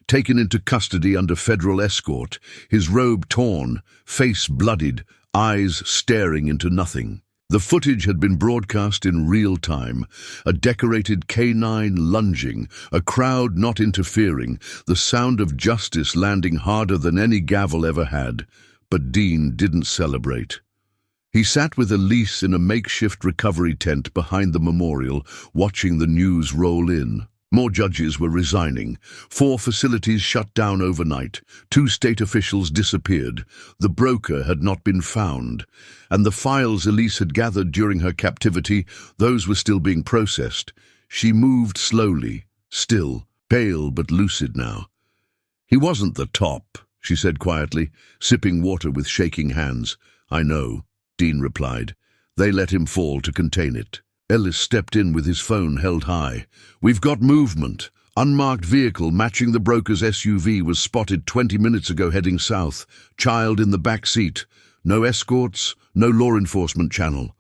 Taken into custody under federal escort, his robe torn, face bloodied, eyes staring into nothing. The footage had been broadcast in real time, a decorated K9 lunging, a crowd not interfering, the sound of justice landing harder than any gavel ever had. But Dean didn't celebrate. He sat with Elise in a makeshift recovery tent behind the memorial, watching the news roll in. More judges were resigning. 4 facilities shut down overnight. 2 state officials disappeared. The broker had not been found. And the files Elise had gathered during her captivity, those were still being processed. She moved slowly, still, pale but lucid now. "He wasn't the top," she said quietly, sipping water with shaking hands. "I know," Dean replied. "They let him fall to contain it." Ellis stepped in with his phone held high. "We've got movement. Unmarked vehicle matching the broker's SUV was spotted 20 minutes ago heading south. Child in the back seat. No escorts, no law enforcement channel."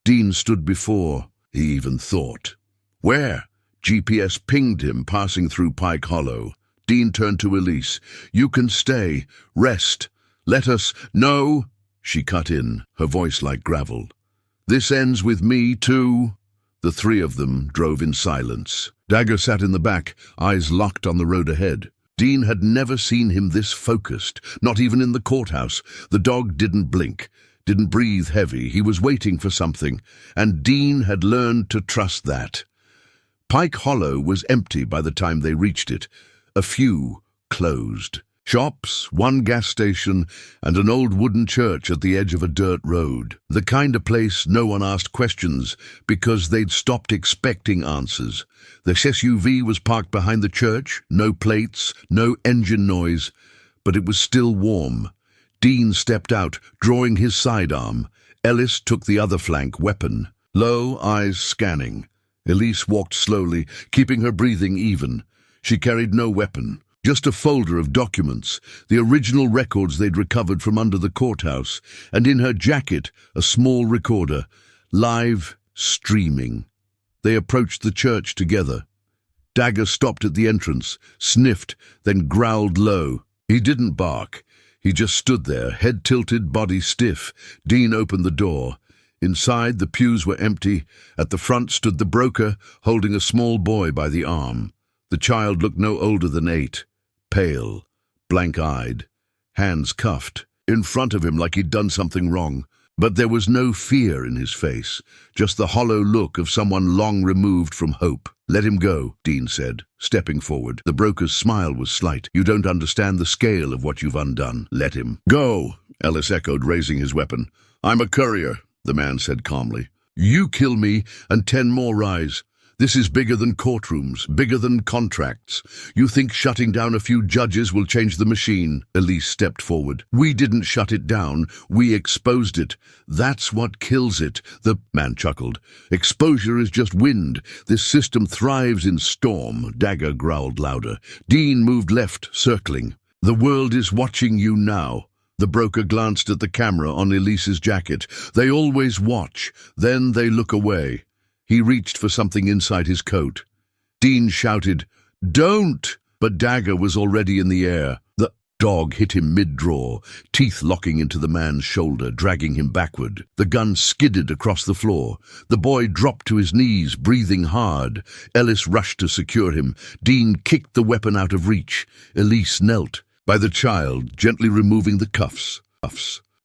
Dean stood before he even thought. Where? GPS pinged him, passing through Pike Hollow. Dean turned to Elise. You can stay. Rest. Let us... No, she cut in, her voice like gravel. This ends with me, too. The three of them drove in silence. Dagger sat in the back, eyes locked on the road ahead. Dean had never seen him this focused, not even in the courthouse. The dog didn't blink, didn't breathe heavy. He was waiting for something, and Dean had learned to trust that. Pike Hollow was empty by the time they reached it. A few closed. Shops, one gas station, and an old wooden church at the edge of a dirt road. The kind of place no one asked questions because they'd stopped expecting answers. The SUV was parked behind the church, no plates, no engine noise, but it was still warm. Dean stepped out, drawing his sidearm. Ellis took the other flank, weapon. Low, eyes scanning. Elise walked slowly, keeping her breathing even. She carried no weapon. Just a folder of documents, the original records they'd recovered from under the courthouse, and in her jacket, a small recorder, live streaming. They approached the church together. Dagger stopped at the entrance, sniffed, then growled low. He didn't bark. He just stood there, head tilted, body stiff. Dean opened the door. Inside, the pews were empty. At the front stood the broker, holding a small boy by the arm. The child looked no older than 8. Pale, blank-eyed, hands cuffed, in front of him like he'd done something wrong. But there was no fear in his face, just the hollow look of someone long removed from hope. Let him go, Dean said, stepping forward. The broker's smile was slight. You don't understand the scale of what you've undone. Let him. Go, Ellis echoed, raising his weapon. I'm a courier, the man said calmly. You kill me, and 10 more rise. This is bigger than courtrooms, bigger than contracts. You think shutting down a few judges will change the machine? Elise stepped forward. We didn't shut it down. We exposed it. That's what kills it. The man chuckled. Exposure is just wind. This system thrives in storm. Dagger growled louder. Dean moved left, circling. The world is watching you now. The broker glanced at the camera on Elise's jacket. They always watch. Then they look away. He reached for something inside his coat. Dean shouted, Don't! But Dagger was already in the air. The dog hit him mid-draw, teeth locking into the man's shoulder, dragging him backward. The gun skidded across the floor. The boy dropped to his knees, breathing hard. Ellis rushed to secure him. Dean kicked the weapon out of reach. Elise knelt by the child, gently removing the cuffs.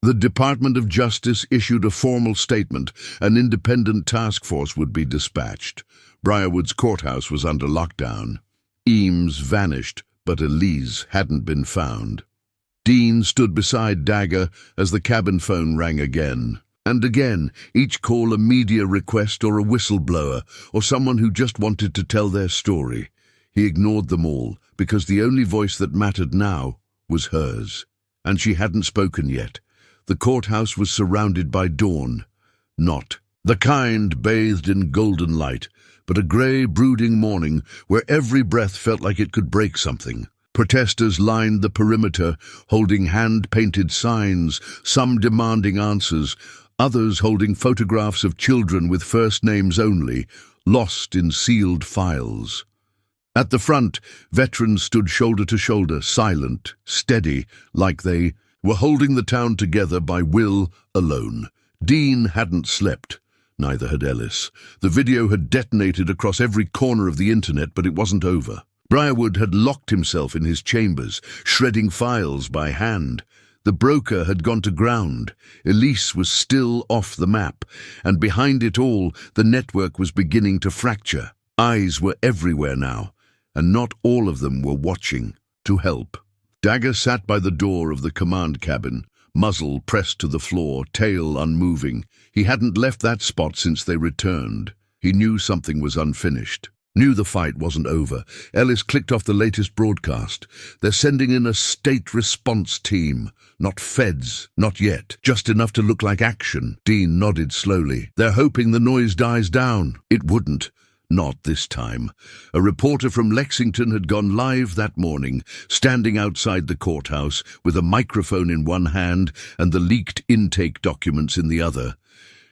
The Department of Justice issued a formal statement. An independent task force would be dispatched. Briarwood's courthouse was under lockdown. Eames vanished, but Elise hadn't been found. Dean stood beside Dagger as the cabin phone rang again. And again, each call a media request or a whistleblower, or someone who just wanted to tell their story. He ignored them all, because the only voice that mattered now was hers. And she hadn't spoken yet. The courthouse was surrounded by dawn. Not the kind bathed in golden light, but a grey, brooding morning where every breath felt like it could break something. Protesters lined the perimeter, holding hand-painted signs, some demanding answers, others holding photographs of children with first names only, lost in sealed files. At the front, veterans stood shoulder to shoulder, silent, steady, like they were holding the town together by will alone. Dean hadn't slept. Neither had Ellis. The video had detonated across every corner of the internet, but it wasn't over. Briarwood had locked himself in his chambers, shredding files by hand. The broker had gone to ground. Elise was still off the map, and behind it all, the network was beginning to fracture. Eyes were everywhere now, and not all of them were watching to help. Dagger sat by the door of the command cabin, muzzle pressed to the floor, tail unmoving. He hadn't left that spot since they returned. He knew something was unfinished. Knew the fight wasn't over. Ellis clicked off the latest broadcast. They're sending in a state response team. Not feds, not yet. Just enough to look like action. Dean nodded slowly. They're hoping the noise dies down. It wouldn't. Not this time. A reporter from Lexington had gone live that morning, standing outside the courthouse with a microphone in one hand and the leaked intake documents in the other.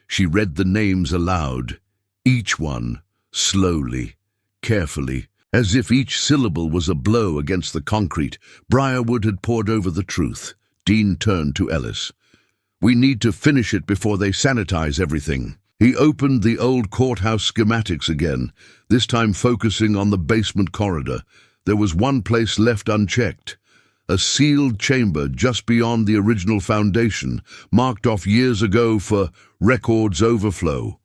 She read the names aloud. Each one, slowly, carefully, as if each syllable was a blow against the concrete. Briarwood had poured over the truth. Dean turned to Ellis. "We need to finish it before they sanitize everything." He opened the old courthouse schematics again, this time focusing on the basement corridor. There was one place left unchecked. A sealed chamber just beyond the original foundation, marked off years ago for records overflow.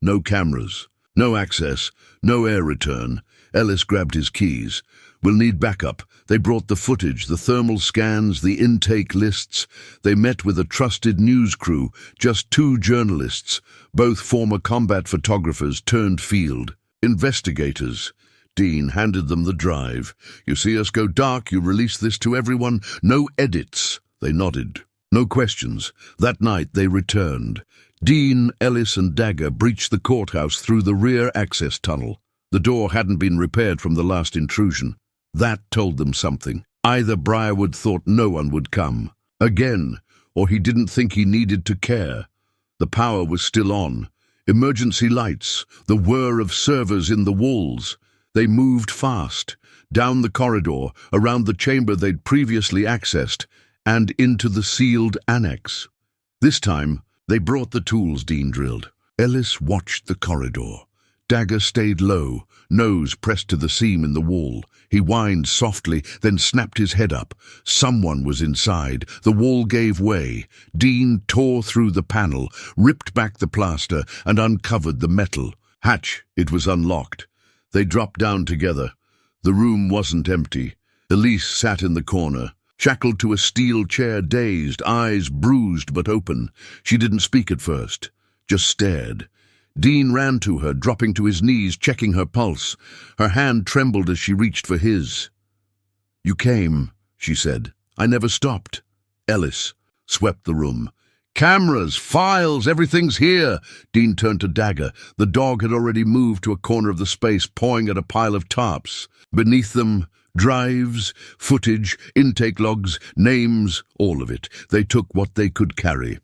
No cameras, no access, no air return. Ellis grabbed his keys. "We'll need backup." They brought the footage, the thermal scans, the intake lists. They met with a trusted news crew, just 2 journalists, both former combat photographers turned field investigators. Dean handed them the drive. "You see us go dark, you release this to everyone. No edits." They nodded. No questions. That night they returned. Dean, Ellis and Dagger breached the courthouse through the rear access tunnel. The door hadn't been repaired from the last intrusion. That told them something. Either Briarwood thought no one would come again, or he didn't think he needed to care. The power was still on. Emergency lights, the whir of servers in the walls. They moved fast, down the corridor, around the chamber they'd previously accessed, and into the sealed annex. This time, they brought the tools Dean drilled. Ellis watched the corridor. Dagger stayed low, nose pressed to the seam in the wall. He whined softly, then snapped his head up. Someone was inside. The wall gave way. Dean tore through the panel, ripped back the plaster, and uncovered the metal. Hatch, it was unlocked. They dropped down together. The room wasn't empty. Elise sat in the corner, shackled to a steel chair, dazed, eyes bruised but open. She didn't speak at first, just stared. Dean ran to her, dropping to his knees, checking her pulse. Her hand trembled as she reached for his. "You came," she said. "I never stopped." Ellis swept the room. "Cameras, files, everything's here." Dean turned to Dagger. The dog had already moved to a corner of the space, pawing at a pile of tarps. Beneath them, drives, footage, intake logs, names, all of it. They took what they could carry.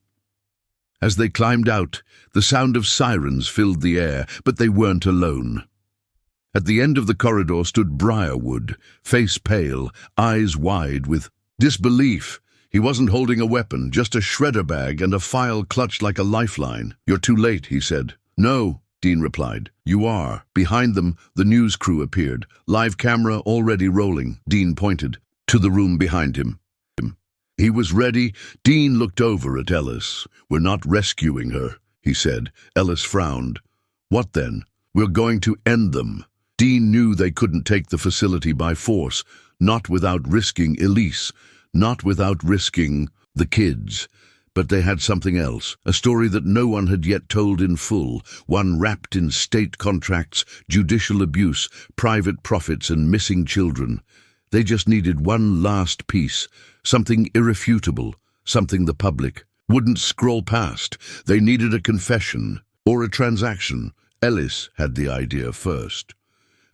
As they climbed out, the sound of sirens filled the air, but they weren't alone. At the end of the corridor stood Briarwood, face pale, eyes wide with disbelief. He wasn't holding a weapon, just a shredder bag and a file clutched like a lifeline. "You're too late," he said. "No," Dean replied. "You are." Behind them, the news crew appeared, live camera already rolling. Dean pointed to the room behind him. He was ready. Dean looked over at Ellis. "We're not rescuing her," he said. Ellis frowned. "What then?" "We're going to end them." Dean knew they couldn't take the facility by force, not without risking Elise, not without risking the kids. But they had something else, a story that no one had yet told in full, one wrapped in state contracts, judicial abuse, private profits and missing children. They just needed one last piece, something irrefutable, something the public wouldn't scroll past. They needed a confession or a transaction. Ellis had the idea first.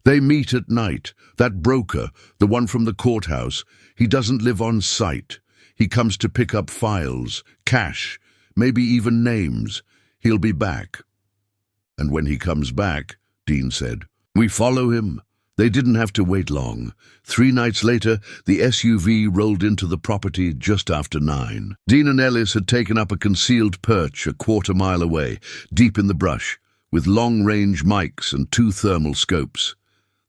"They meet at night. That broker, the one from the courthouse, he doesn't live on site. He comes to pick up files, cash, maybe even names. He'll be back." "And when he comes back," Dean said, "we follow him." They didn't have to wait long. 3 nights later, the SUV rolled into the property just after 9. Dean and Ellis had taken up a concealed perch a quarter-mile away, deep in the brush, with long-range mics and 2 thermal scopes.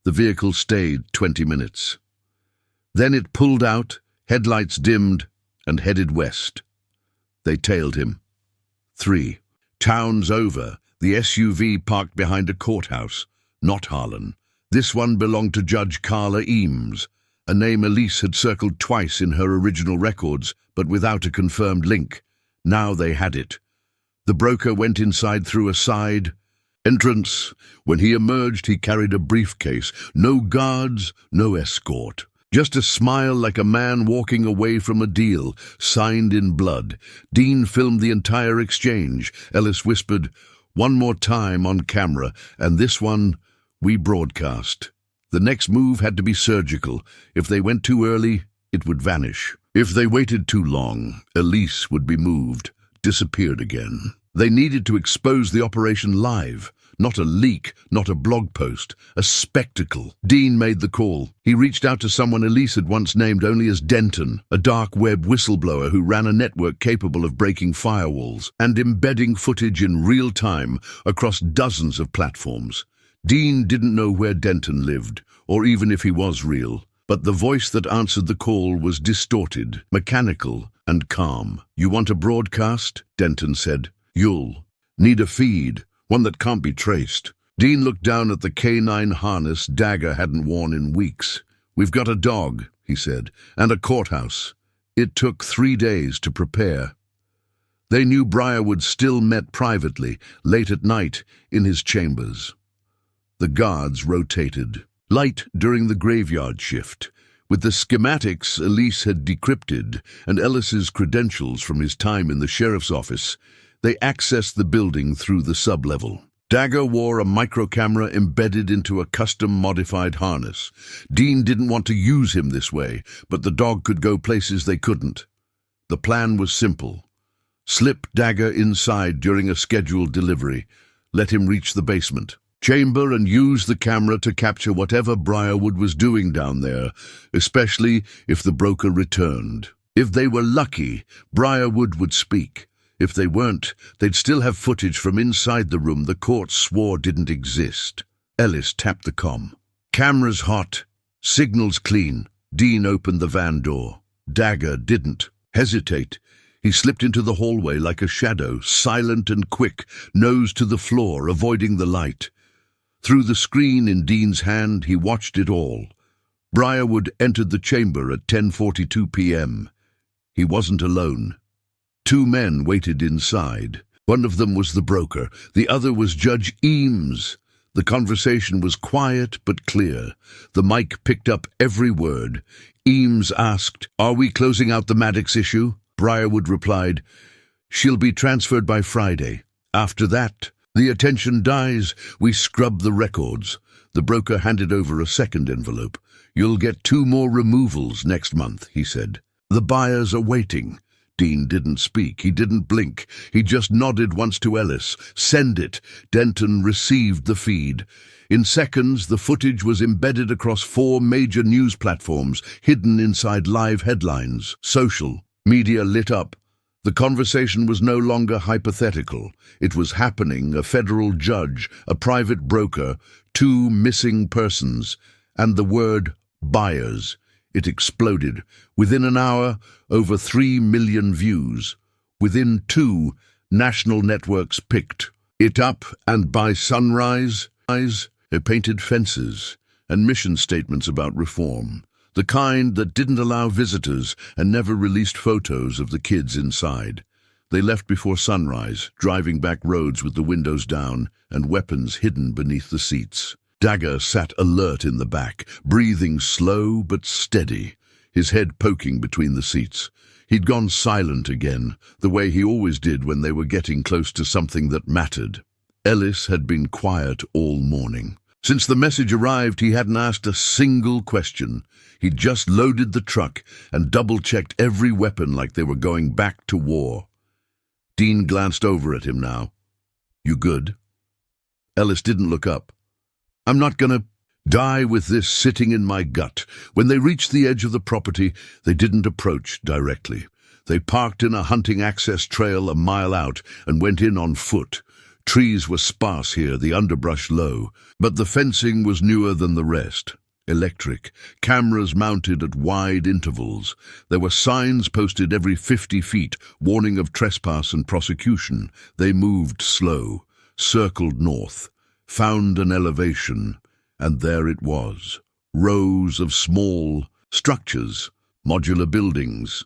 The vehicle stayed 20 minutes. Then it pulled out, headlights dimmed, and headed west. They tailed him. 3. Towns over, the SUV parked behind a courthouse, not Harlan. This one belonged to Judge Carla Eames, a name Elise had circled twice in her original records, but without a confirmed link. Now they had it. The broker went inside through a side entrance. When he emerged, he carried a briefcase. No guards, no escort. Just a smile like a man walking away from a deal, signed in blood. Dean filmed the entire exchange. Ellis whispered, "One more time on camera, and this one we broadcast." The next move had to be surgical. If they went too early, it would vanish. If they waited too long, Elise would be moved, disappeared again. They needed to expose the operation live. Not a leak, not a blog post, a spectacle. Dean made the call. He reached out to someone Elise had once named only as Denton, a dark web whistleblower who ran a network capable of breaking firewalls and embedding footage in real time across dozens of platforms. Dean didn't know where Denton lived, or even if he was real, but the voice that answered the call was distorted, mechanical, and calm. "You want a broadcast?" Denton said. "You'll need a feed. One that can't be traced." Dean looked down at the K9 harness Dagger hadn't worn in weeks. "We've got a dog," he said, "and a courthouse." It took 3 days to prepare. They knew Briarwood still met privately, late at night, in his chambers. The guards rotated. Light during the graveyard shift. With the schematics Elise had decrypted and Ellis's credentials from his time in the sheriff's office, they accessed the building through the sublevel. Dagger wore a microcamera embedded into a custom-modified harness. Dean didn't want to use him this way, but the dog could go places they couldn't. The plan was simple. Slip Dagger inside during a scheduled delivery. Let him reach the basement chamber and use the camera to capture whatever Briarwood was doing down there, especially if the broker returned. If they were lucky, Briarwood would speak. If they weren't, they'd still have footage from inside the room the court swore didn't exist. Ellis tapped the comm. "Cameras hot. Signals clean." Dean opened the van door. Dagger didn't hesitate. He slipped into the hallway like a shadow, silent and quick, nose to the floor, avoiding the light. Through the screen in Dean's hand, he watched it all. Briarwood entered the chamber at 10:42 p.m. He wasn't alone. 2 men waited inside. One of them was the broker. The other was Judge Eames. The conversation was quiet but clear. The mic picked up every word. Eames asked, "Are we closing out the Maddox issue?" Briarwood replied, "She'll be transferred by Friday. After that, the attention dies. We scrub the records." The broker handed over a second envelope. "You'll get 2 more removals next month," he said. "The buyers are waiting." Dean didn't speak. He didn't blink. He just nodded once to Ellis. "Send it." Denton received the feed. In seconds, the footage was embedded across 4 major news platforms, hidden inside live headlines. Social media lit up. The conversation was no longer hypothetical. It was happening. A federal judge, a private broker, 2 missing persons, and the word buyers. It exploded. Within an hour, over 3 million views. Within 2, national networks picked it up, and by sunrise, they painted fences and mission statements about reform. The kind that didn't allow visitors and never released photos of the kids inside. They left before sunrise, driving back roads with the windows down and weapons hidden beneath the seats. Dagger sat alert in the back, breathing slow but steady, his head poking between the seats. He'd gone silent again, the way he always did when they were getting close to something that mattered. Ellis had been quiet all morning. Since the message arrived, he hadn't asked a single question. He'd just loaded the truck and double-checked every weapon like they were going back to war. Dean glanced over at him now. "You good?" Ellis didn't look up. "I'm not gonna die with this sitting in my gut." When they reached the edge of the property, they didn't approach directly. They parked in a hunting access trail a mile out and went in on foot. Trees were sparse here, the underbrush low, but the fencing was newer than the rest. Electric, cameras mounted at wide intervals. There were signs posted every 50 feet, warning of trespass and prosecution. They moved slow, circled north, found an elevation, and there it was. Rows of small structures, modular buildings,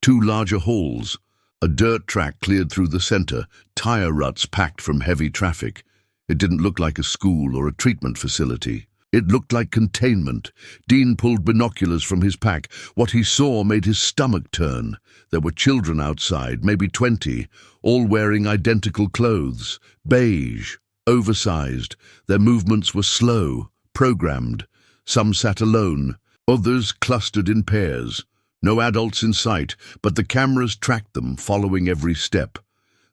2 larger halls, a dirt track cleared through the center, tire ruts packed from heavy traffic. It didn't look like a school or a treatment facility. It looked like containment. Dean pulled binoculars from his pack. What he saw made his stomach turn. There were children outside, maybe 20, all wearing identical clothes, beige, oversized. Their movements were slow, programmed. Some sat alone, others clustered in pairs. No adults in sight, but the cameras tracked them, following every step.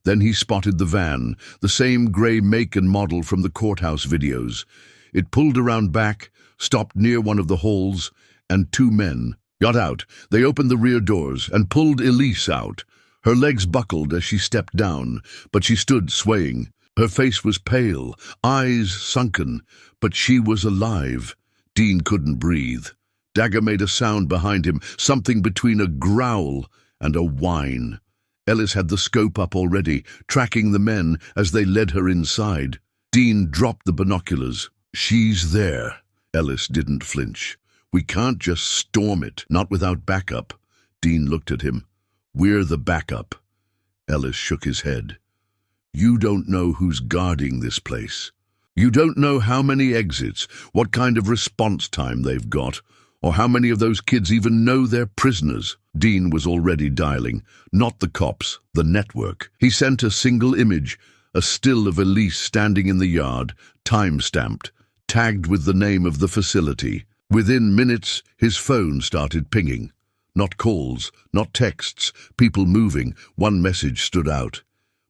Then he spotted the van, the same grey make and model from the courthouse videos. It pulled around back, stopped near one of the halls, and two men got out. They opened the rear doors and pulled Elise out. Her legs buckled as she stepped down, but she stood swaying. Her face was pale, eyes sunken, but she was alive. Dean couldn't breathe. Dagger made a sound behind him, something between a growl and a whine. Ellis had the scope up already, tracking the men as they led her inside. Dean dropped the binoculars. "She's there." Ellis didn't flinch. "We can't just storm it, not without backup." Dean looked at him. "We're the backup." Ellis shook his head. "You don't know who's guarding this place. You don't know how many exits, what kind of response time they've got, or how many of those kids even know they're prisoners." Dean was already dialing. Not the cops, the network. He sent a single image, a still of Elise standing in the yard, time-stamped, tagged with the name of the facility. Within minutes, his phone started pinging. Not calls, not texts, people moving. One message stood out.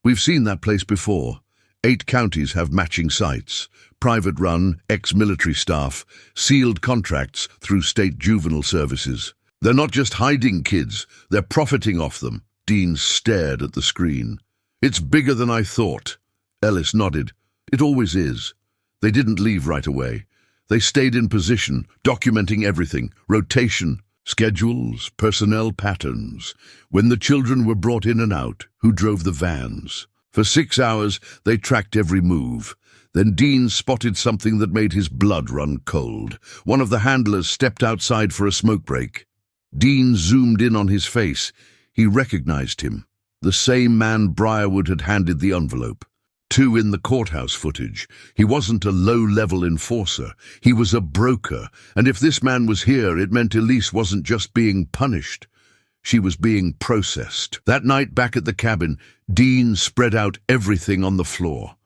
"We've seen that place before. 8 counties have matching sites. Private run, ex-military staff, sealed contracts through state juvenile services. They're not just hiding kids, they're profiting off them." Dean stared at the screen. "It's bigger than I thought." Ellis nodded. "It always is." They didn't leave right away. They stayed in position, documenting everything, rotation, schedules, personnel patterns. When the children were brought in and out, who drove the vans. For 6 hours, they tracked every move. Then Dean spotted something that made his blood run cold. One of the handlers stepped outside for a smoke break. Dean zoomed in on his face. He recognized him. The same man Briarwood had handed the envelope to in the courthouse footage. He wasn't a low-level enforcer. He was a broker, and if this man was here, it meant Elise wasn't just being punished. She was being processed. That night back at the cabin, Dean spread out everything on the floor.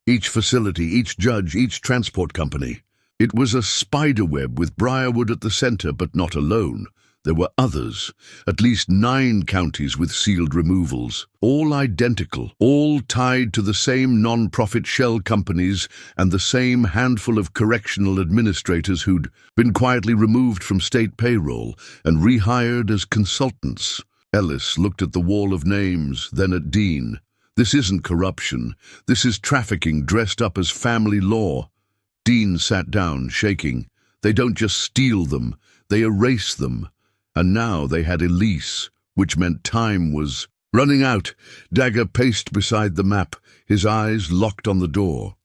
Each facility, each judge, each transport company. It was a spiderweb with Briarwood at the center, but not alone. There were others, at least 9 counties with sealed removals, all identical, all tied to the same non-profit shell companies and the same handful of correctional administrators who'd been quietly removed from state payroll and rehired as consultants. Ellis looked at the wall of names, then at Dean. "This isn't corruption. This is trafficking dressed up as family law." Dean sat down, shaking. "They don't just steal them, they erase them." And now they had Elise, which meant time was running out. Dagger paced beside the map, his eyes locked on the door.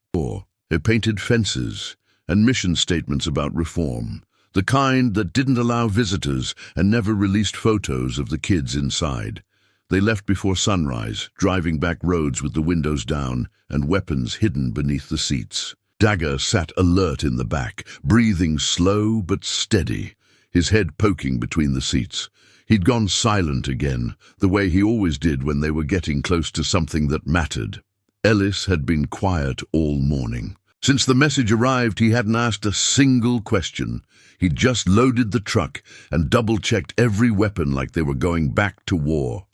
It painted fences and mission statements about reform, the kind that didn't allow visitors and never released photos of the kids inside. They left before sunrise, driving back roads with the windows down and weapons hidden beneath the seats. Dagger sat alert in the back, breathing slow but steady, his head poking between the seats. He'd gone silent again, the way he always did when they were getting close to something that mattered. Ellis had been quiet all morning. Since the message arrived, he hadn't asked a single question. He'd just loaded the truck and double-checked every weapon like they were going back to war.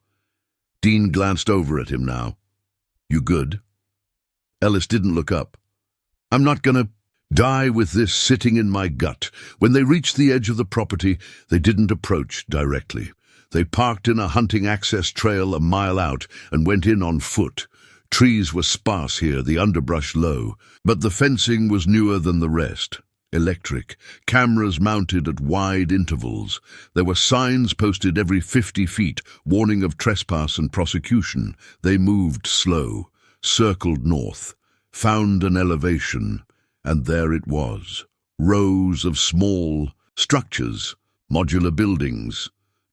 Dean glanced over at him now. "You good?" Ellis didn't look up. "I'm not gonna die with this sitting in my gut." When they reached the edge of the property, they didn't approach directly. They parked in a hunting access trail a mile out and went in on foot. Trees were sparse here, the underbrush low, but the fencing was newer than the rest. Electric, cameras mounted at wide intervals. There were signs posted every 50 feet, warning of trespass and prosecution. They moved slow, circled north, found an elevation, and there it was. Rows of small structures, modular buildings,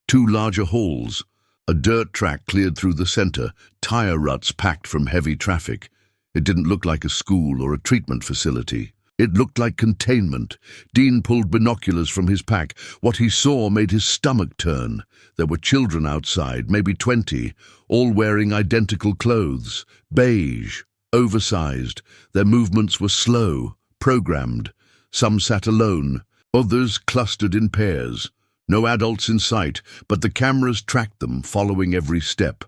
2 larger halls, a dirt track cleared through the center, tire ruts packed from heavy traffic. It didn't look like a school or a treatment facility. It looked like containment. Dean pulled binoculars from his pack. What he saw made his stomach turn. There were children outside, maybe 20, all wearing identical clothes, beige, oversized. Their movements were slow, programmed. Some sat alone, others clustered in pairs. No adults in sight, but the cameras tracked them, following every step.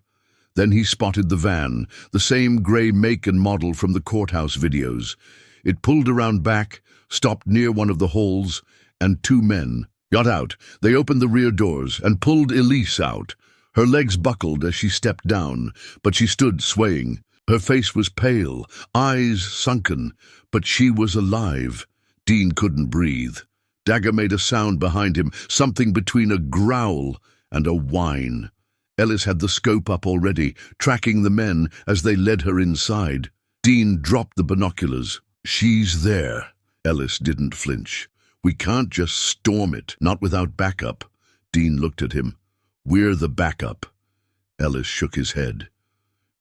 Then he spotted the van, the same grey make and model from the courthouse videos. It pulled around back, stopped near one of the halls, and two men got out. They opened the rear doors and pulled Elise out. Her legs buckled as she stepped down, but she stood swaying. Her face was pale, eyes sunken, but she was alive. Dean couldn't breathe. Dagger made a sound behind him, something between a growl and a whine. Ellis had the scope up already, tracking the men as they led her inside. Dean dropped the binoculars. "She's there." Ellis didn't flinch. "We can't just storm it, not without backup." Dean looked at him. "We're the backup." Ellis shook his head.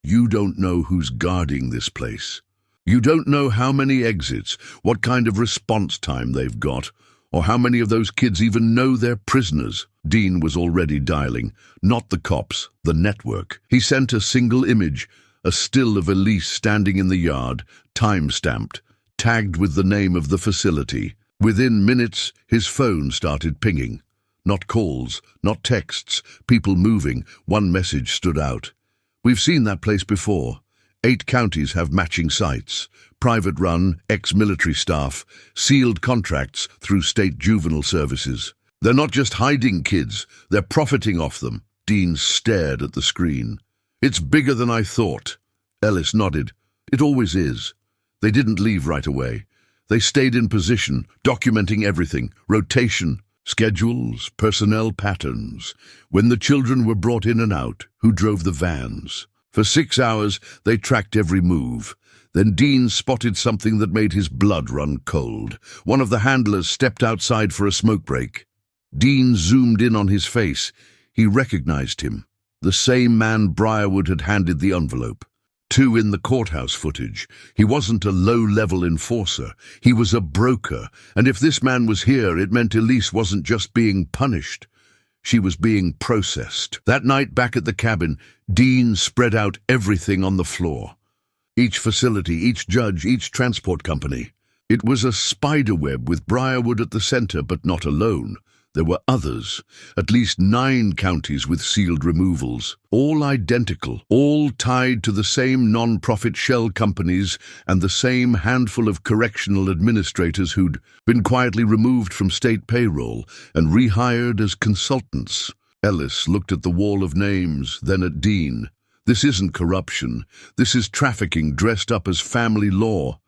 "You don't know who's guarding this place. You don't know how many exits, what kind of response time they've got, or how many of those kids even know they're prisoners." Dean was already dialing. Not the cops, the network. He sent a single image, a still of Elise standing in the yard, time-stamped, tagged with the name of the facility. Within minutes, his phone started pinging. Not calls, not texts, people moving. One message stood out. "We've seen that place before. 8 counties have matching sites. Private run, ex-military staff, sealed contracts through state juvenile services. They're not just hiding kids, they're profiting off them." Dean stared at the screen. "It's bigger than I thought." Ellis nodded. "It always is." They didn't leave right away. They stayed in position, documenting everything, rotation, schedules, personnel patterns. When the children were brought in and out, who drove the vans. For 6 hours, they tracked every move. Then Dean spotted something that made his blood run cold. One of the handlers stepped outside for a smoke break. Dean zoomed in on his face. He recognized him. The same man Briarwood had handed the envelope to in the courthouse footage. He wasn't a low-level enforcer. He was a broker, and if this man was here, it meant Elise wasn't just being punished. She was being processed. That night back at the cabin, Dean spread out everything on the floor. Each facility, each judge, each transport company. It was a spiderweb with Briarwood at the center, but not alone. There were others, at least 9 counties with sealed removals, all identical, all tied to the same non-profit shell companies and the same handful of correctional administrators who'd been quietly removed from state payroll and rehired as consultants. Ellis looked at the wall of names, then at Dean. "This isn't corruption. This is trafficking dressed up as family law."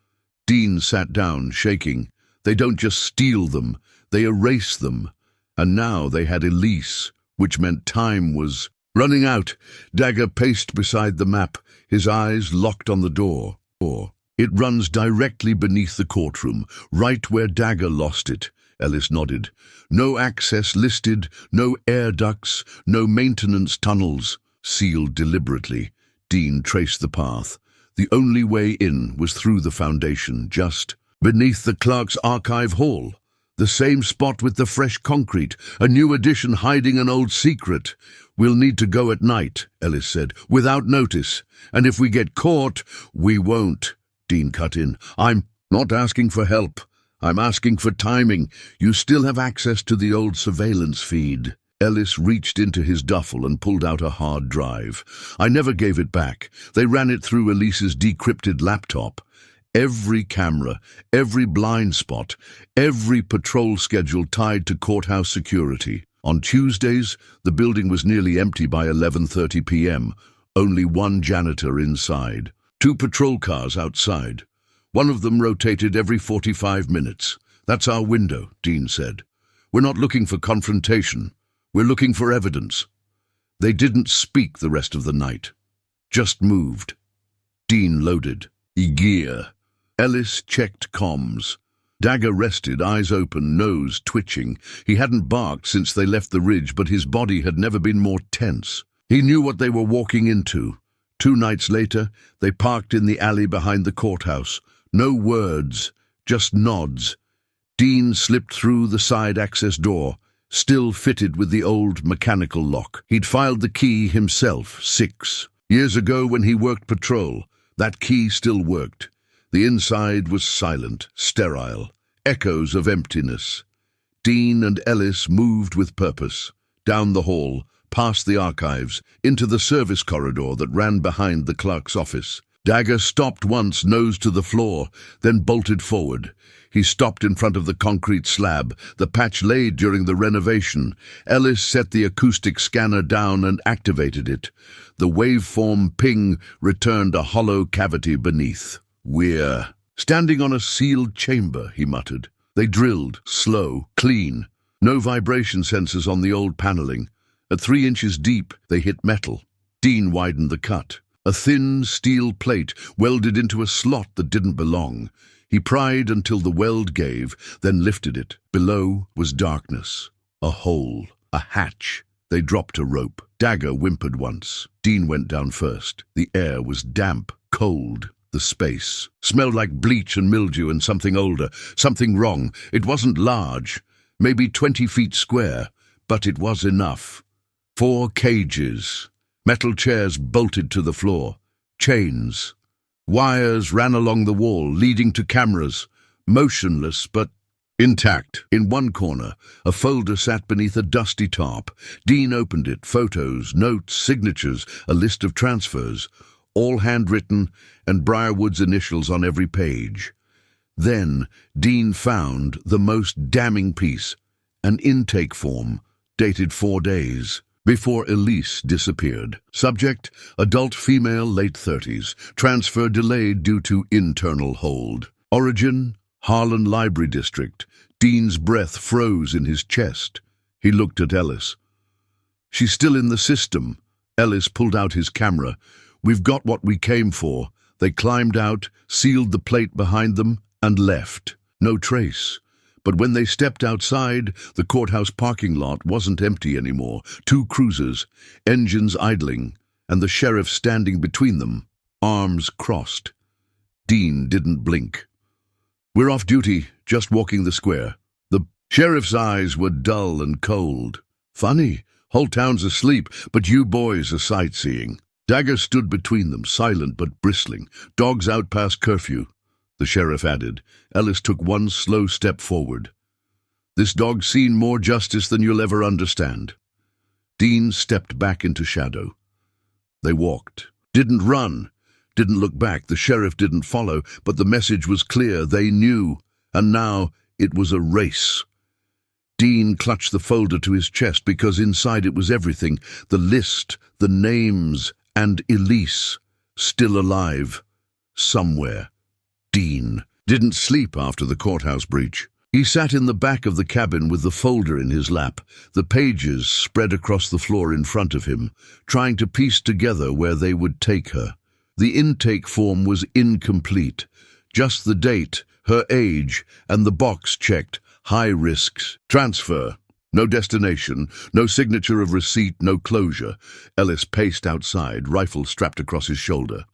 Dean sat down, shaking. "They don't just steal them, they erase them." And now they had Elise, which meant time was running out. Dagger paced beside the map, his eyes locked on the door. "It runs directly beneath the courtroom, right where Dagger lost it." Ellis nodded. "No access listed, no air ducts, no maintenance tunnels." Sealed deliberately. Dean traced the path. The only way in was through the foundation, just beneath the clerk's archive hall. The same spot with the fresh concrete, a new addition hiding an old secret. "We'll need to go at night," Ellis said, "without notice. And if we get caught, we won't." Dean cut in. "I'm not asking for help. I'm asking for timing. You still have access to the old surveillance feed." Ellis reached into his duffel and pulled out a hard drive. "I never gave it back. They ran it through Elise's decrypted laptop. Every camera, every blind spot, every patrol schedule tied to courthouse security. On Tuesdays, the building was nearly empty by 11:30 p.m. Only one janitor inside. 2 patrol cars outside. One of them rotated every 45 minutes. "That's our window," Dean said. "We're not looking for confrontation. We're looking for evidence." They didn't speak the rest of the night. Just moved. Dean loaded. Gear. Ellis checked comms. Dagger rested, eyes open, nose twitching. He hadn't barked since they left the ridge, but his body had never been more tense. He knew what they were walking into. 2 nights later, they parked in the alley behind the courthouse. No words, just nods. Dean slipped through the side access door, still fitted with the old mechanical lock. He'd filed the key himself, 6 years ago when he worked patrol. That key still worked. The inside was silent, sterile, echoes of emptiness. Dean and Ellis moved with purpose. Down the hall, past the archives, into the service corridor that ran behind the clerk's office. Dagger stopped once, nose to the floor, then bolted forward. He stopped in front of the concrete slab, the patch laid during the renovation. Ellis set the acoustic scanner down and activated it. The waveform ping returned a hollow cavity beneath. "We're standing on a sealed chamber," he muttered. They drilled, slow, clean. No vibration sensors on the old paneling. At 3 inches deep, they hit metal. Dean widened the cut. A thin steel plate welded into a slot that didn't belong. He pried until the weld gave, then lifted it. Below was darkness. A hole. A hatch. They dropped a rope. Dagger whimpered once. Dean went down first. The air was damp, cold. The space smelled like bleach and mildew and something older, something wrong. It wasn't large, maybe 20 feet square, but it was enough. 4 cages. Metal chairs bolted to the floor. Chains. Wires ran along the wall, leading to cameras. Motionless, but intact. In one corner, a folder sat beneath a dusty tarp. Dean opened it. Photos, notes, signatures, a list of transfers. All handwritten, and Briarwood's initials on every page. Then Dean found the most damning piece, an intake form, dated 4 days, before Elise disappeared. Subject, adult female, late 30s. Transfer delayed due to internal hold. Origin, Harlan Library District. Dean's breath froze in his chest. He looked at Ellis. "She's still in the system." Ellis pulled out his camera. "We've got what we came for." They climbed out, sealed the plate behind them, and left. No trace. But when they stepped outside, the courthouse parking lot wasn't empty anymore. 2 cruisers, engines idling, and the sheriff standing between them, arms crossed. Dean didn't blink. "We're off duty, just walking the square." The sheriff's eyes were dull and cold. "Funny, whole town's asleep, but you boys are sightseeing." Dagger stood between them, silent but bristling. "Dogs out past curfew," the sheriff added. Ellis took one slow step forward. "This dog's seen more justice than you'll ever understand." Dean stepped back into shadow. They walked. Didn't run. Didn't look back. The sheriff didn't follow, but the message was clear. They knew. And now it was a race. Dean clutched the folder to his chest because inside it was everything. The list, the names, and Elise, still alive, somewhere. Dean didn't sleep after the courthouse breach. He sat in the back of the cabin with the folder in his lap, the pages spread across the floor in front of him, trying to piece together where they would take her. The intake form was incomplete. Just the date, her age, and the box checked, high risks, transfer. No destination, no signature of receipt, no closure. Ellis paced outside, rifle strapped across his shoulder.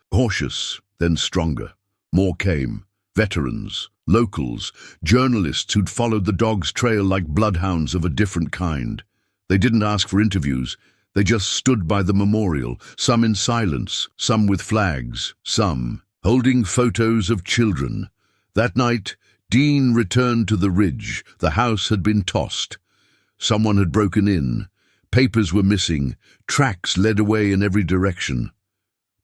Cautious, then stronger. More came. Veterans, locals, journalists who'd followed the dog's trail like bloodhounds of a different kind. They didn't ask for interviews. They just stood by the memorial, some in silence, some with flags, some holding photos of children. That night, Dean returned to the ridge. The house had been tossed. Someone had broken in. Papers were missing. Tracks led away in every direction.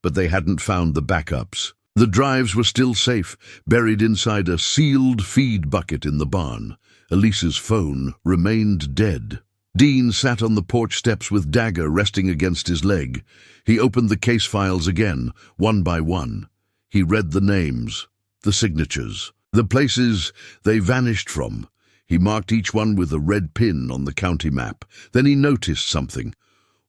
But they hadn't found the backups. The drives were still safe, buried inside a sealed feed bucket in the barn. Elise's phone remained dead. Dean sat on the porch steps with Dagger resting against his leg. He opened the case files again, one by one. He read the names, the signatures, the places they vanished from. He marked each one with a red pin on the county map. Then he noticed something.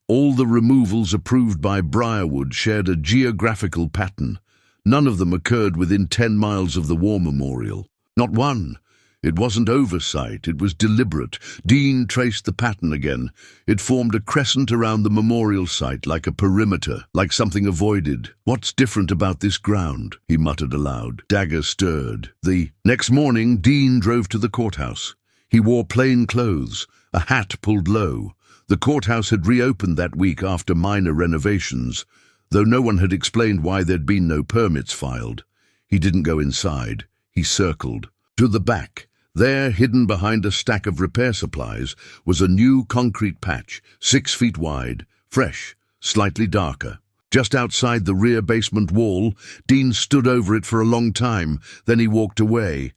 All the removals approved by Briarwood shared a geographical pattern. None of them occurred within 10 miles of the war memorial. Not one. It wasn't oversight, it was deliberate. Dean traced the pattern again. It formed a crescent around the memorial site, like a perimeter, like something avoided. "What's different about this ground?" he muttered aloud. Dagger stirred. The next morning, Dean drove to the courthouse. He wore plain clothes, a hat pulled low. The courthouse had reopened that week after minor renovations, though no one had explained why there'd been no permits filed. He didn't go inside. He circled. To the back. There, hidden behind a stack of repair supplies, was a new concrete patch, 6 feet wide, fresh, slightly darker. Just outside the rear basement wall, Dean stood over it for a long time, then he walked away.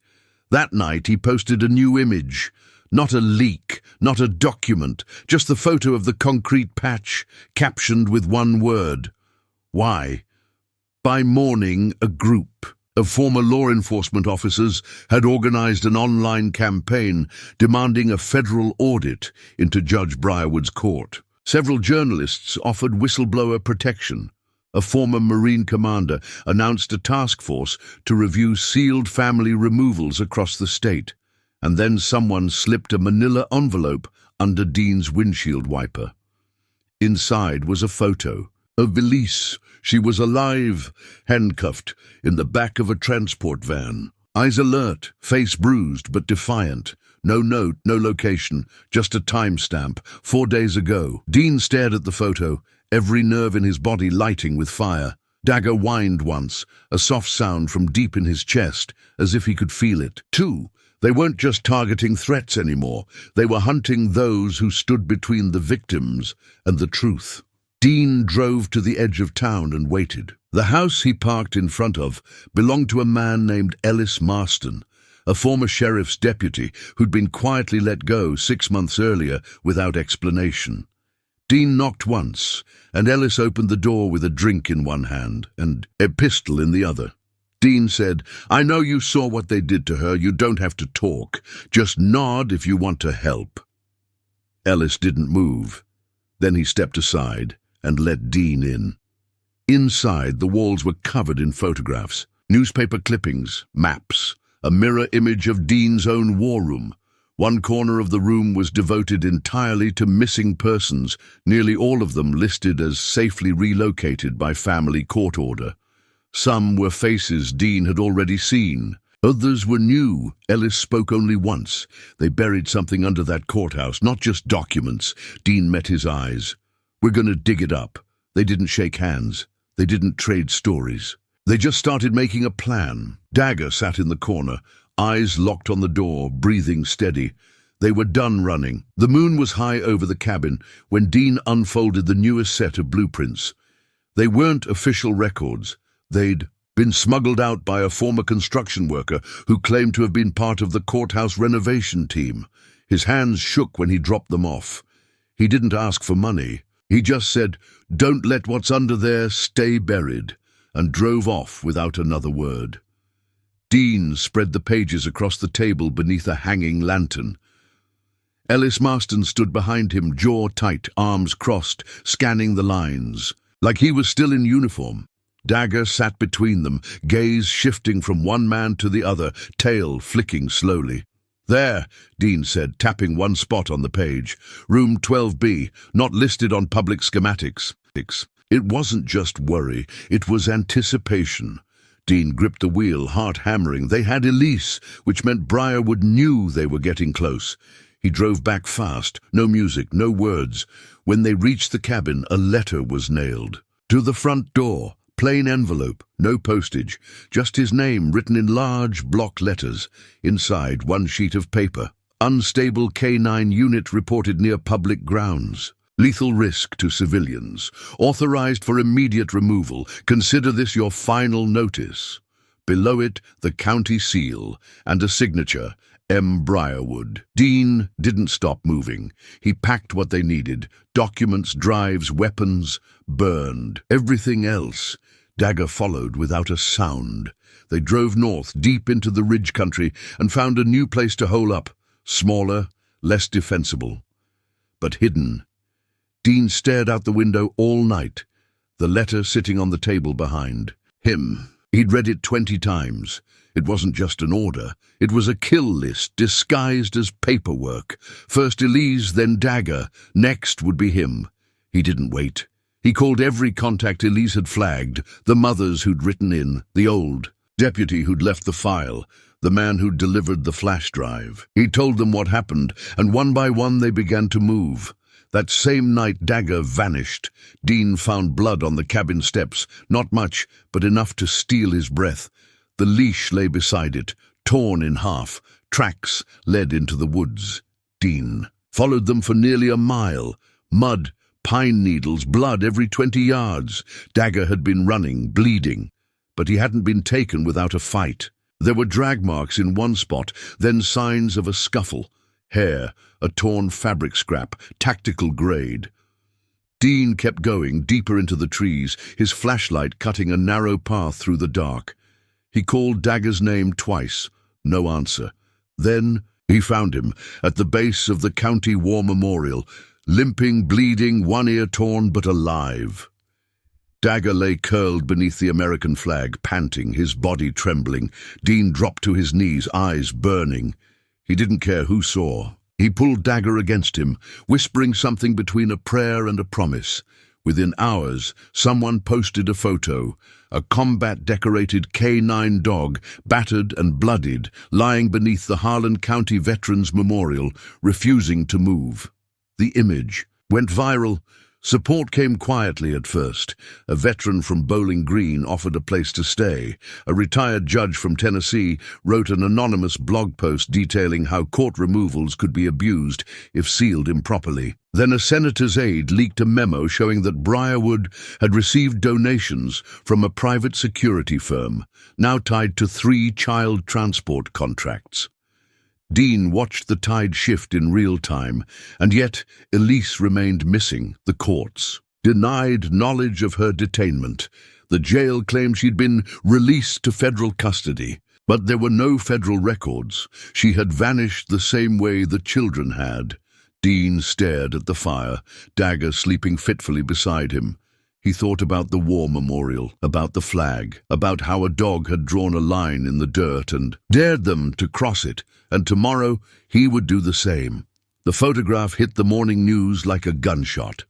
That night he posted a new image. Not a leak, not a document, just the photo of the concrete patch, captioned with one word. Why? By morning, a group of former law enforcement officers had organized an online campaign demanding a federal audit into Judge Briarwood's court. Several journalists offered whistleblower protection. A former Marine commander announced a task force to review sealed family removals across the state. And then someone slipped a manila envelope under Dean's windshield wiper. Inside was a photo of Elise. She was alive, handcuffed, in the back of a transport van. Eyes alert, face bruised but defiant. No note, no location, just a timestamp, 4 days ago. Dean stared at the photo, every nerve in his body lighting with fire. Dagger whined once, a soft sound from deep in his chest, as if he could feel it. They weren't just targeting threats anymore. They were hunting those who stood between the victims and the truth. Dean drove to the edge of town and waited. The house he parked in front of belonged to a man named Ellis Marston, a former sheriff's deputy who'd been quietly let go 6 months earlier without explanation. Dean knocked once, and Ellis opened the door with a drink in one hand and a pistol in the other. Dean said, "I know you saw what they did to her. You don't have to talk. Just nod if you want to help." Ellis didn't move. Then he stepped aside and let Dean in. Inside, the walls were covered in photographs, newspaper clippings, maps, a mirror image of Dean's own war room. One corner of the room was devoted entirely to missing persons, nearly all of them listed as safely relocated by family court order. Some were faces Dean had already seen. Others were new. Ellis spoke only once. They buried something under that courthouse, not just documents. Dean met his eyes. "We're going to dig it up." They didn't shake hands. They didn't trade stories. They just started making a plan. Dagger sat in the corner, eyes locked on the door, breathing steady. They were done running. The moon was high over the cabin when Dean unfolded the newest set of blueprints. They weren't official records. They'd been smuggled out by a former construction worker who claimed to have been part of the courthouse renovation team. His hands shook when he dropped them off. He didn't ask for money. He just said, "Don't let what's under there stay buried," and drove off without another word. Dean spread the pages across the table beneath a hanging lantern. Ellis Marston stood behind him, jaw tight, arms crossed, scanning the lines, like he was still in uniform. Dagger sat between them, gaze shifting from one man to the other, tail flicking slowly. "There," Dean said, tapping one spot on the page. "Room 12B, not listed on public schematics." It wasn't just worry, it was anticipation. Dean gripped the wheel, heart hammering. They had Elise, which meant Briarwood knew they were getting close. He drove back fast, no music, no words. When they reached the cabin, a letter was nailed. To the front door. Plain envelope, no postage, just his name written in large block letters. Inside, one sheet of paper. Unstable K9 unit reported near public grounds. Lethal risk to civilians. Authorized for immediate removal. Consider this your final notice. Below it, the county seal and a signature, M. Briarwood. Dean didn't stop moving. He packed what they needed. Documents, drives, weapons, burned. Everything else. Dagger followed without a sound. They drove north, deep into the ridge country, and found a new place to hole up. Smaller, less defensible, but hidden. Dean stared out the window all night, the letter sitting on the table behind him. He'd read it 20 times. It wasn't just an order. It was a kill list disguised as paperwork. First Elise, then Dagger. Next would be him. He didn't wait. He called every contact Elise had flagged, the mothers who'd written in, the old deputy who'd left the file, the man who'd delivered the flash drive. He told them what happened, and one by one they began to move. That same night Dagger vanished. Dean found blood on the cabin steps, not much, but enough to steal his breath. The leash lay beside it, torn in half, Tracks led into the woods. Dean followed them for nearly a mile. Mud, pine needles, blood every 20 yards. Dagger had been running, bleeding, but he hadn't been taken without a fight. There were drag marks in one spot, then signs of a scuffle. Hair, a torn fabric scrap, tactical grade. Dean kept going, deeper into the trees, his flashlight cutting a narrow path through the dark. He called Dagger's name twice. No answer. Then he found him at the base of the county war memorial, limping, bleeding, one ear torn but alive. Dagger lay curled beneath the American flag, panting, his body trembling. Dean dropped to his knees, eyes burning. He didn't care who saw. He pulled Dagger against him, whispering something between a prayer and a promise. Within hours, someone posted a photo. A combat-decorated K9 dog, battered and bloodied, lying beneath the Harlan County Veterans Memorial, refusing to move. The image went viral. Support came quietly at first. A veteran from Bowling Green offered a place to stay. A retired judge from Tennessee wrote an anonymous blog post detailing how court removals could be abused if sealed improperly. Then a senator's aide leaked a memo showing that Briarwood had received donations from a private security firm, now tied to 3 child transport contracts. Dean watched the tide shift in real time, and yet Elise remained missing. The courts denied knowledge of her detainment. The jail claimed she'd been released to federal custody, but there were no federal records. She had vanished the same way the children had. Dean stared at the fire, Dagger sleeping fitfully beside him. He thought about the war memorial, about the flag, about how a dog had drawn a line in the dirt and dared them to cross it, and tomorrow he would do the same. The photograph hit the morning news like a gunshot.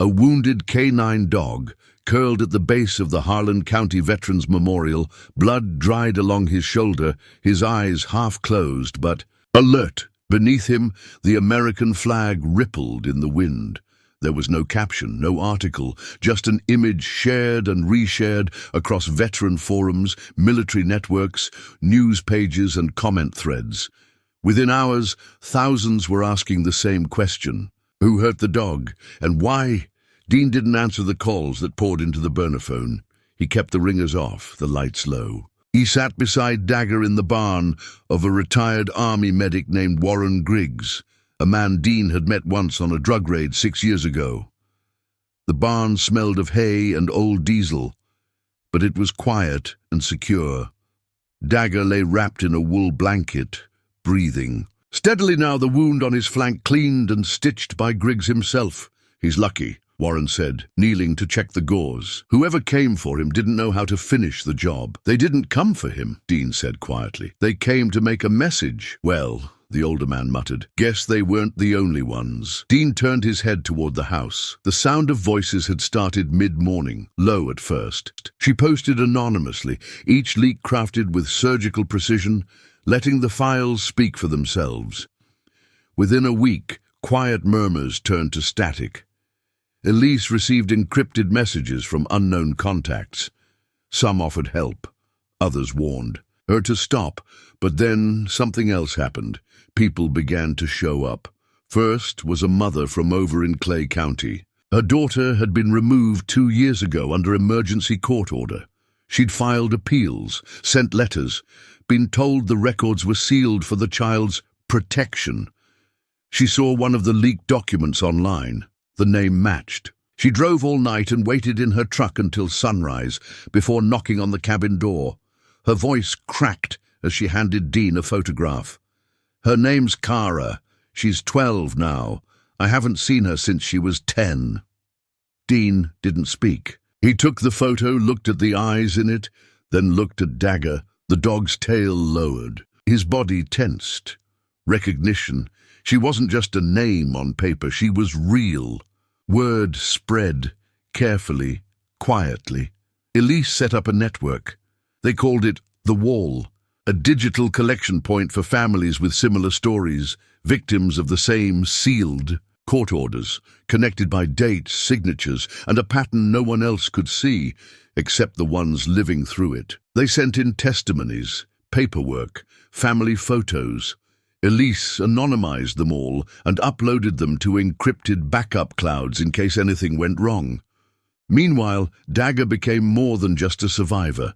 A wounded K9 dog, curled at the base of the Harlan County Veterans Memorial, blood dried along his shoulder, his eyes half closed, but alert. Beneath him, the American flag rippled in the wind. There was no caption, no article, just an image shared and reshared across veteran forums, military networks, news pages and comment threads. Within hours, thousands were asking the same question. Who hurt the dog? And why? Dean didn't answer the calls that poured into the burner phone. He kept the ringers off, the lights low. He sat beside Dagger in the barn of a retired army medic named Warren Griggs, a man Dean had met once on a drug raid 6 years ago. The barn smelled of hay and old diesel, but it was quiet and secure. Dagger lay wrapped in a wool blanket, breathing. Steadily now, the wound on his flank cleaned and stitched by Griggs himself. He's lucky, Warren said, kneeling to check the gauze. Whoever came for him didn't know how to finish the job. They didn't come for him, Dean said quietly. They came to make a message. Well, the older man muttered. Guess they weren't the only ones. Dean turned his head toward the house. The sound of voices had started mid-morning, low at first. She posted anonymously, each leak crafted with surgical precision, letting the files speak for themselves. Within a week, quiet murmurs turned to static. Elise received encrypted messages from unknown contacts. Some offered help, others warned her to stop, but then something else happened. People began to show up. First was a mother from over in Clay County. Her daughter had been removed 2 years ago under emergency court order. She'd filed appeals, sent letters, been told the records were sealed for the child's protection. She saw one of the leaked documents online. The name matched. She drove all night and waited in her truck until sunrise before knocking on the cabin door. Her voice cracked as she handed Dean a photograph. Her name's Kara. She's 12 now. I haven't seen her since she was 10. Dean didn't speak. He took the photo, looked at the eyes in it, then looked at Dagger, the dog's tail lowered. His body tensed. Recognition. She wasn't just a name on paper, she was real. Word spread, carefully, quietly. Elise set up a network. They called it The Wall, a digital collection point for families with similar stories, victims of the same sealed court orders, connected by dates, signatures, and a pattern no one else could see, except the ones living through it. They sent in testimonies, paperwork, family photos. Elise anonymized them all and uploaded them to encrypted backup clouds in case anything went wrong. Meanwhile, Dagger became more than just a survivor.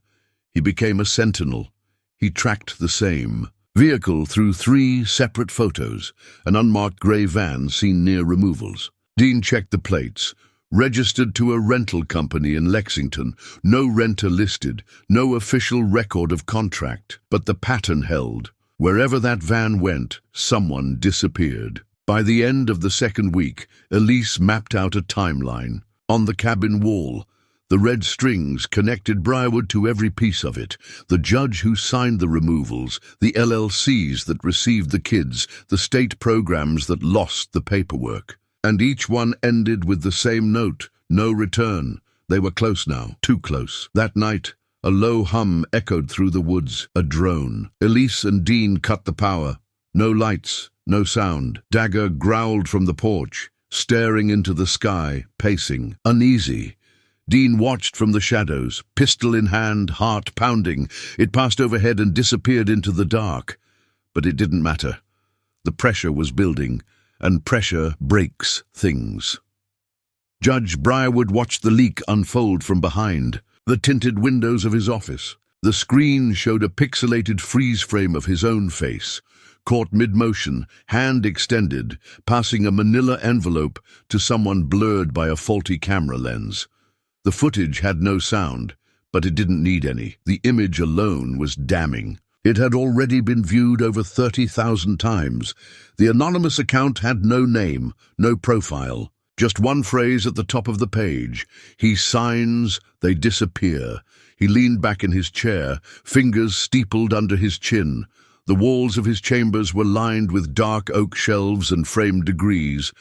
He became a sentinel. He tracked the same vehicle through 3 separate photos, an unmarked grey van seen near removals. Dean checked the plates. Registered to a rental company in Lexington, no renter listed, no official record of contract, but the pattern held. Wherever that van went, someone disappeared. By the end of the second week, Elise mapped out a timeline. On the cabin wall, the red strings connected Briarwood to every piece of it. The judge who signed the removals, the LLCs that received the kids, the state programs that lost the paperwork. And each one ended with the same note, no return. They were close now, too close. That night, a low hum echoed through the woods, a drone. Elise and Dean cut the power. No lights, no sound. Dagger growled from the porch, staring into the sky, pacing, uneasy. Dean watched from the shadows, pistol in hand, heart pounding. It passed overhead and disappeared into the dark. But it didn't matter. The pressure was building, and pressure breaks things. Judge Briarwood watched the leak unfold from behind the tinted windows of his office. The screen showed a pixelated freeze frame of his own face, caught mid-motion, hand extended, passing a manila envelope to someone blurred by a faulty camera lens. The footage had no sound, but it didn't need any. The image alone was damning. It had already been viewed over 30,000 times. The anonymous account had no name, no profile. Just one phrase at the top of the page. He signs, they disappear. He leaned back in his chair, fingers steepled under his chin. The walls of his chambers were lined with dark oak shelves and framed degrees,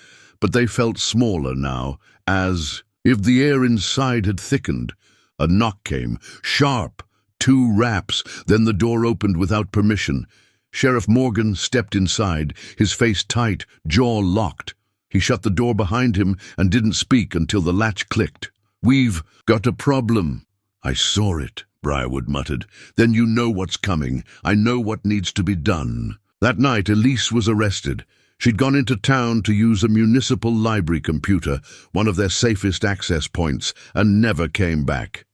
but they felt smaller now, as if the air inside had thickened. A knock came, sharp, 2 raps, then the door opened without permission. Sheriff Morgan stepped inside, his face tight, jaw locked. He shut the door behind him and didn't speak until the latch clicked. "We've got a problem." "I saw it," Briarwood muttered. "Then you know what's coming. I know what needs to be done." That night, Elise was arrested. She'd gone into town to use a municipal library computer, one of their safest access points, and never came back.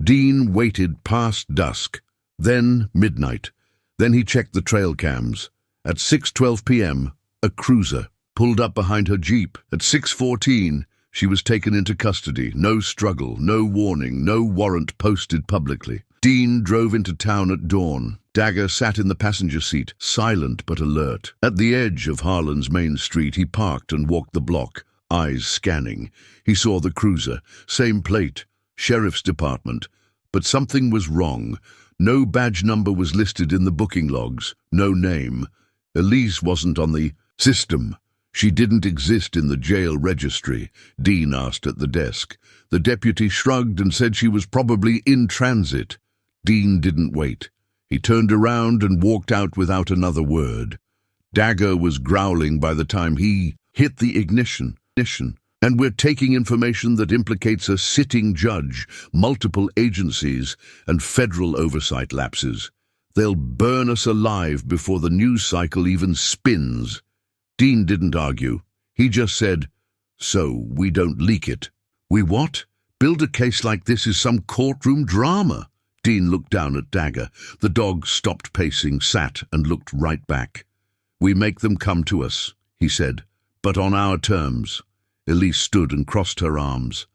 Dean waited past dusk, then midnight. Then he checked the trail cams. At 6:12 p.m., a cruiser pulled up behind her Jeep. At 6:14, she was taken into custody. No struggle, no warning, no warrant posted publicly. Dean drove into town at dawn. Dagger sat in the passenger seat, silent but alert. At the edge of Harlan's main street, he parked and walked the block, eyes scanning. He saw the cruiser, same plate, Sheriff's Department. But something was wrong. No badge number was listed in the booking logs, no name. Elise wasn't on the system. She didn't exist in the jail registry, Dean asked at the desk. The deputy shrugged and said she was probably in transit. Dean didn't wait. He turned around and walked out without another word. Dagger was growling by the time he hit the ignition. "And we're taking information that implicates a sitting judge, multiple agencies, and federal oversight lapses. They'll burn us alive before the news cycle even spins." Dean didn't argue. He just said, "So we don't leak it." "We what? Build a case like this is some courtroom drama." Dean looked down at Dagger. The dog stopped pacing, sat, and looked right back. "We make them come to us," he said, "but on our terms." Elise stood and crossed her arms.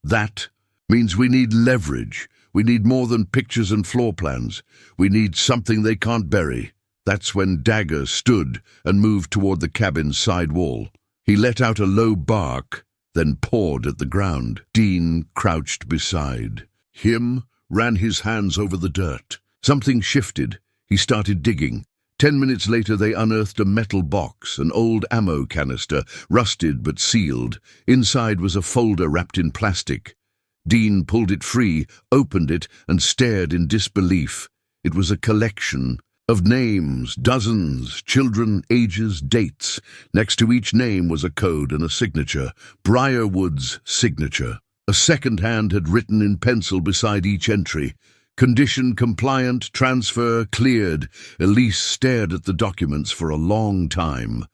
"That means we need leverage. We need more than pictures and floor plans. We need something they can't bury." That's when Dagger stood and moved toward the cabin's side wall. He let out a low bark, then pawed at the ground. Dean crouched beside him, ran his hands over the dirt. Something shifted. He started digging. 10 minutes later, they unearthed a metal box, an old ammo canister, rusted but sealed. Inside was a folder wrapped in plastic. Dean pulled it free, opened it, and stared in disbelief. It was a collection of names, dozens, children, ages, dates. Next to each name was a code and a signature, Briarwood's signature. A second hand had written in pencil beside each entry, Condition compliant, transfer cleared. Elise stared at the documents for a long time.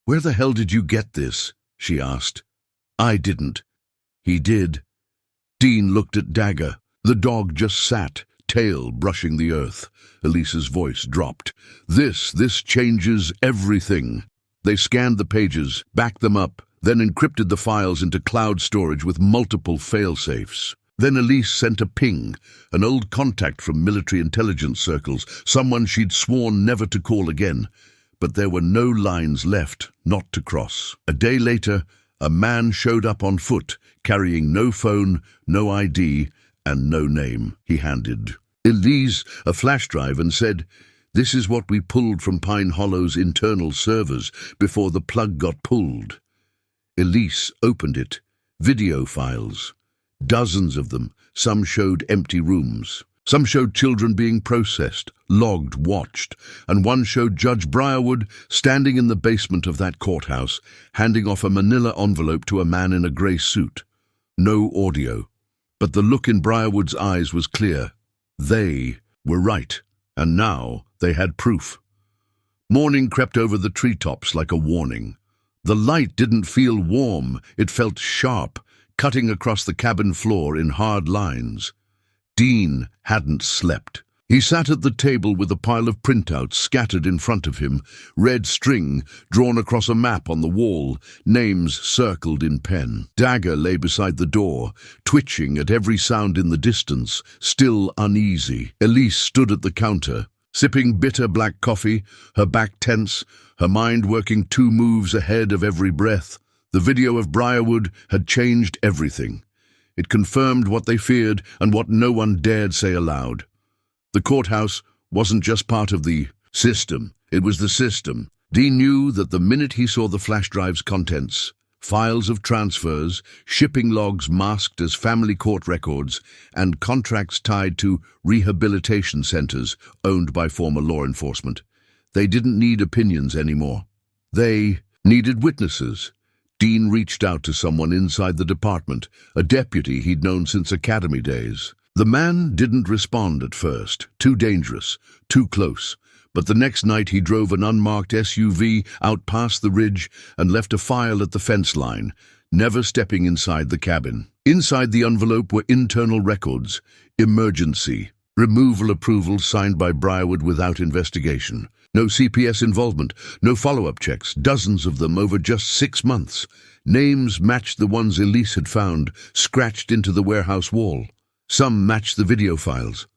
"Where the hell did you get this?" she asked. "I didn't." "He did." Dean looked at Dagger. The dog just sat, tail brushing the earth. Elise's voice dropped. This changes everything." They scanned the pages, backed them up, then encrypted the files into cloud storage with multiple fail-safes. Then Elise sent a ping, an old contact from military intelligence circles, someone she'd sworn never to call again. But there were no lines left, not to cross. A day later, a man showed up on foot, carrying no phone, no ID, and no name. He handed Elise a flash drive and said, "This is what we pulled from Pine Hollow's internal servers before the plug got pulled." Elise opened it. Video files. Dozens of them. Some showed empty rooms. Some showed children being processed, logged, watched, and one showed Judge Briarwood standing in the basement of that courthouse, handing off a manila envelope to a man in a grey suit. No audio. But the look in Briarwood's eyes was clear. They were right, and now they had proof. Morning crept over the treetops like a warning. The light didn't feel warm, it felt sharp, cutting across the cabin floor in hard lines. Dean hadn't slept. He sat at the table with a pile of printouts scattered in front of him, red string drawn across a map on the wall, names circled in pen. Dagger lay beside the door, twitching at every sound in the distance, still uneasy. Elise stood at the counter, sipping bitter black coffee, her back tense, her mind working 2 moves ahead of every breath. The video of Briarwood had changed everything. It confirmed what they feared and what no one dared say aloud. The courthouse wasn't just part of the system, it was the system. Dean knew that the minute he saw the flash drive's contents, files of transfers, shipping logs masked as family court records, and contracts tied to rehabilitation centers owned by former law enforcement, they didn't need opinions anymore. They needed witnesses. Dean reached out to someone inside the department, a deputy he'd known since academy days. The man didn't respond at first. Too dangerous, too close. But the next night he drove an unmarked SUV out past the ridge and left a file at the fence line, never stepping inside the cabin. Inside the envelope were internal records, emergency, removal approvals signed by Briarwood without investigation. No CPS involvement, no follow-up checks, dozens of them over just 6 months. Names matched the ones Elise had found, scratched into the warehouse wall. Some matched the video files.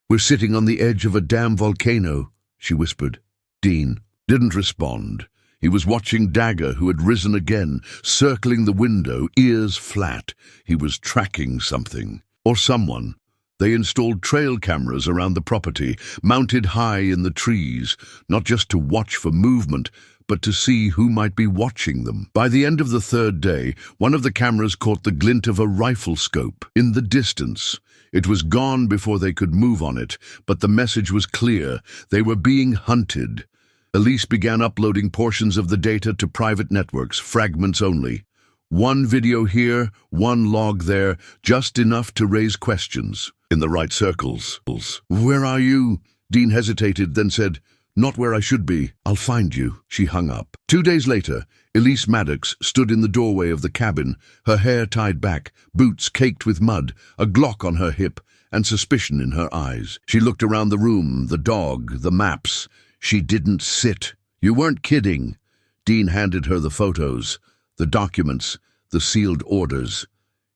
"We're sitting on the edge of a damn volcano," she whispered. Dean didn't respond. He was watching Dagger, who had risen again, circling the window, ears flat. He was tracking something. Or someone. They installed trail cameras around the property, mounted high in the trees, not just to watch for movement, but to see who might be watching them. By the end of the 3rd day, one of the cameras caught the glint of a rifle scope in the distance. It was gone before they could move on it, but the message was clear. They were being hunted. Elise began uploading portions of the data to private networks, fragments only. One video here, one log there, just enough to raise questions. In the right circles. "Where are you?" Dean hesitated, then said, "Not where I should be. I'll find you." She hung up. 2 days later, Elise Maddox stood in the doorway of the cabin, her hair tied back, boots caked with mud, a Glock on her hip, and suspicion in her eyes. She looked around the room, the dog, the maps. She didn't sit. "You weren't kidding." Dean handed her the photos, the documents, the sealed orders.